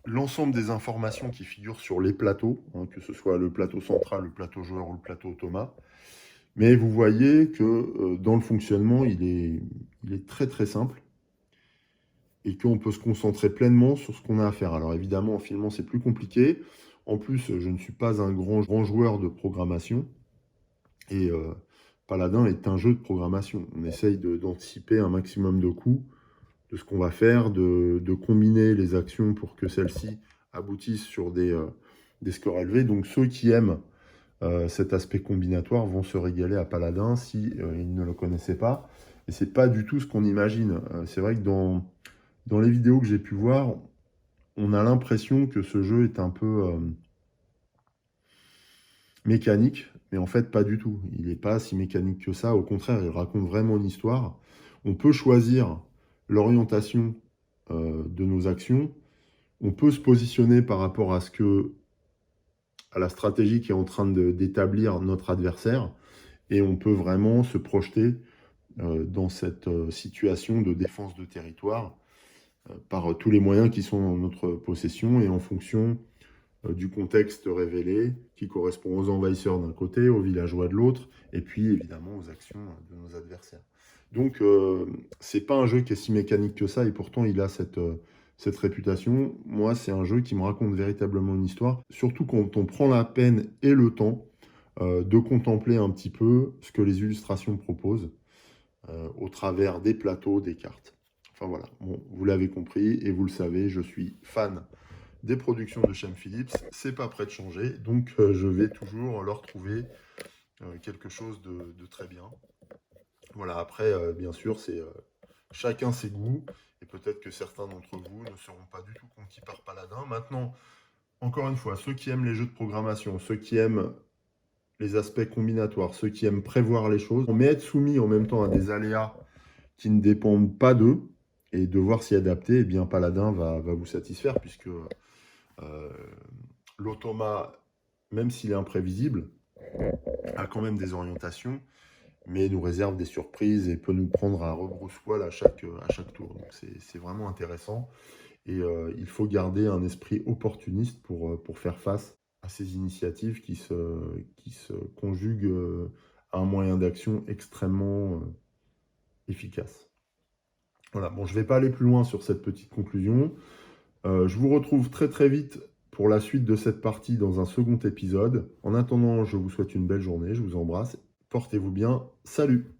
l'ensemble des informations qui figurent sur les plateaux, hein, que ce soit le plateau central, le plateau joueur ou le plateau automat. Mais vous voyez que dans le fonctionnement, il est très très simple et qu'on peut se concentrer pleinement sur ce qu'on a à faire. Alors évidemment, en filmant, c'est plus compliqué. En plus, je ne suis pas un grand joueur de programmation et Paladin est un jeu de programmation. On essaye d'anticiper un maximum de coups, de ce qu'on va faire, de combiner les actions pour que celles-ci aboutissent sur des scores élevés. Donc ceux qui aiment cet aspect combinatoire vont se régaler à Paladin si ils ne le connaissaient pas. Et c'est pas du tout ce qu'on imagine. C'est vrai que dans les vidéos que j'ai pu voir, on a l'impression que ce jeu est un peu mécanique, mais en fait pas du tout. Il n'est pas si mécanique que ça. Au contraire, il raconte vraiment une histoire. On peut choisir l'orientation de nos actions. On peut se positionner par rapport à la stratégie qui est en train d'établir notre adversaire, et on peut vraiment se projeter dans cette situation de défense de territoire par tous les moyens qui sont en notre possession et en fonction du contexte révélé qui correspond aux envahisseurs d'un côté, aux villageois de l'autre, et puis évidemment aux actions de nos adversaires. Donc c'est pas un jeu qui est si mécanique que ça, et pourtant il a cette réputation. Moi, c'est un jeu qui me raconte véritablement une histoire, surtout quand on prend la peine et le temps de contempler un petit peu ce que les illustrations proposent au travers des plateaux, des cartes. Enfin voilà, bon, vous l'avez compris et vous le savez, je suis fan des productions de Shem Phillips. C'est pas prêt de changer, donc je vais toujours leur trouver quelque chose de très bien. Voilà, après, bien sûr, c'est chacun ses goûts, et peut-être que certains d'entre vous ne seront pas du tout conquis par Paladin. Maintenant, encore une fois, ceux qui aiment les jeux de programmation, ceux qui aiment les aspects combinatoires, ceux qui aiment prévoir les choses, mais être soumis en même temps à des aléas qui ne dépendent pas d'eux, et devoir s'y adapter, eh bien Paladin va vous satisfaire, puisque l'automa, même s'il est imprévisible, a quand même des orientations, mais nous réserve des surprises et peut nous prendre à rebrousse-poil à chaque tour. Donc c'est vraiment intéressant. Et il faut garder un esprit opportuniste pour faire face à ces initiatives qui se conjuguent à un moyen d'action extrêmement efficace. Voilà, bon, je ne vais pas aller plus loin sur cette petite conclusion. Je vous retrouve très très vite pour la suite de cette partie dans un second épisode. En attendant, je vous souhaite une belle journée, je vous embrasse. Portez-vous bien, salut!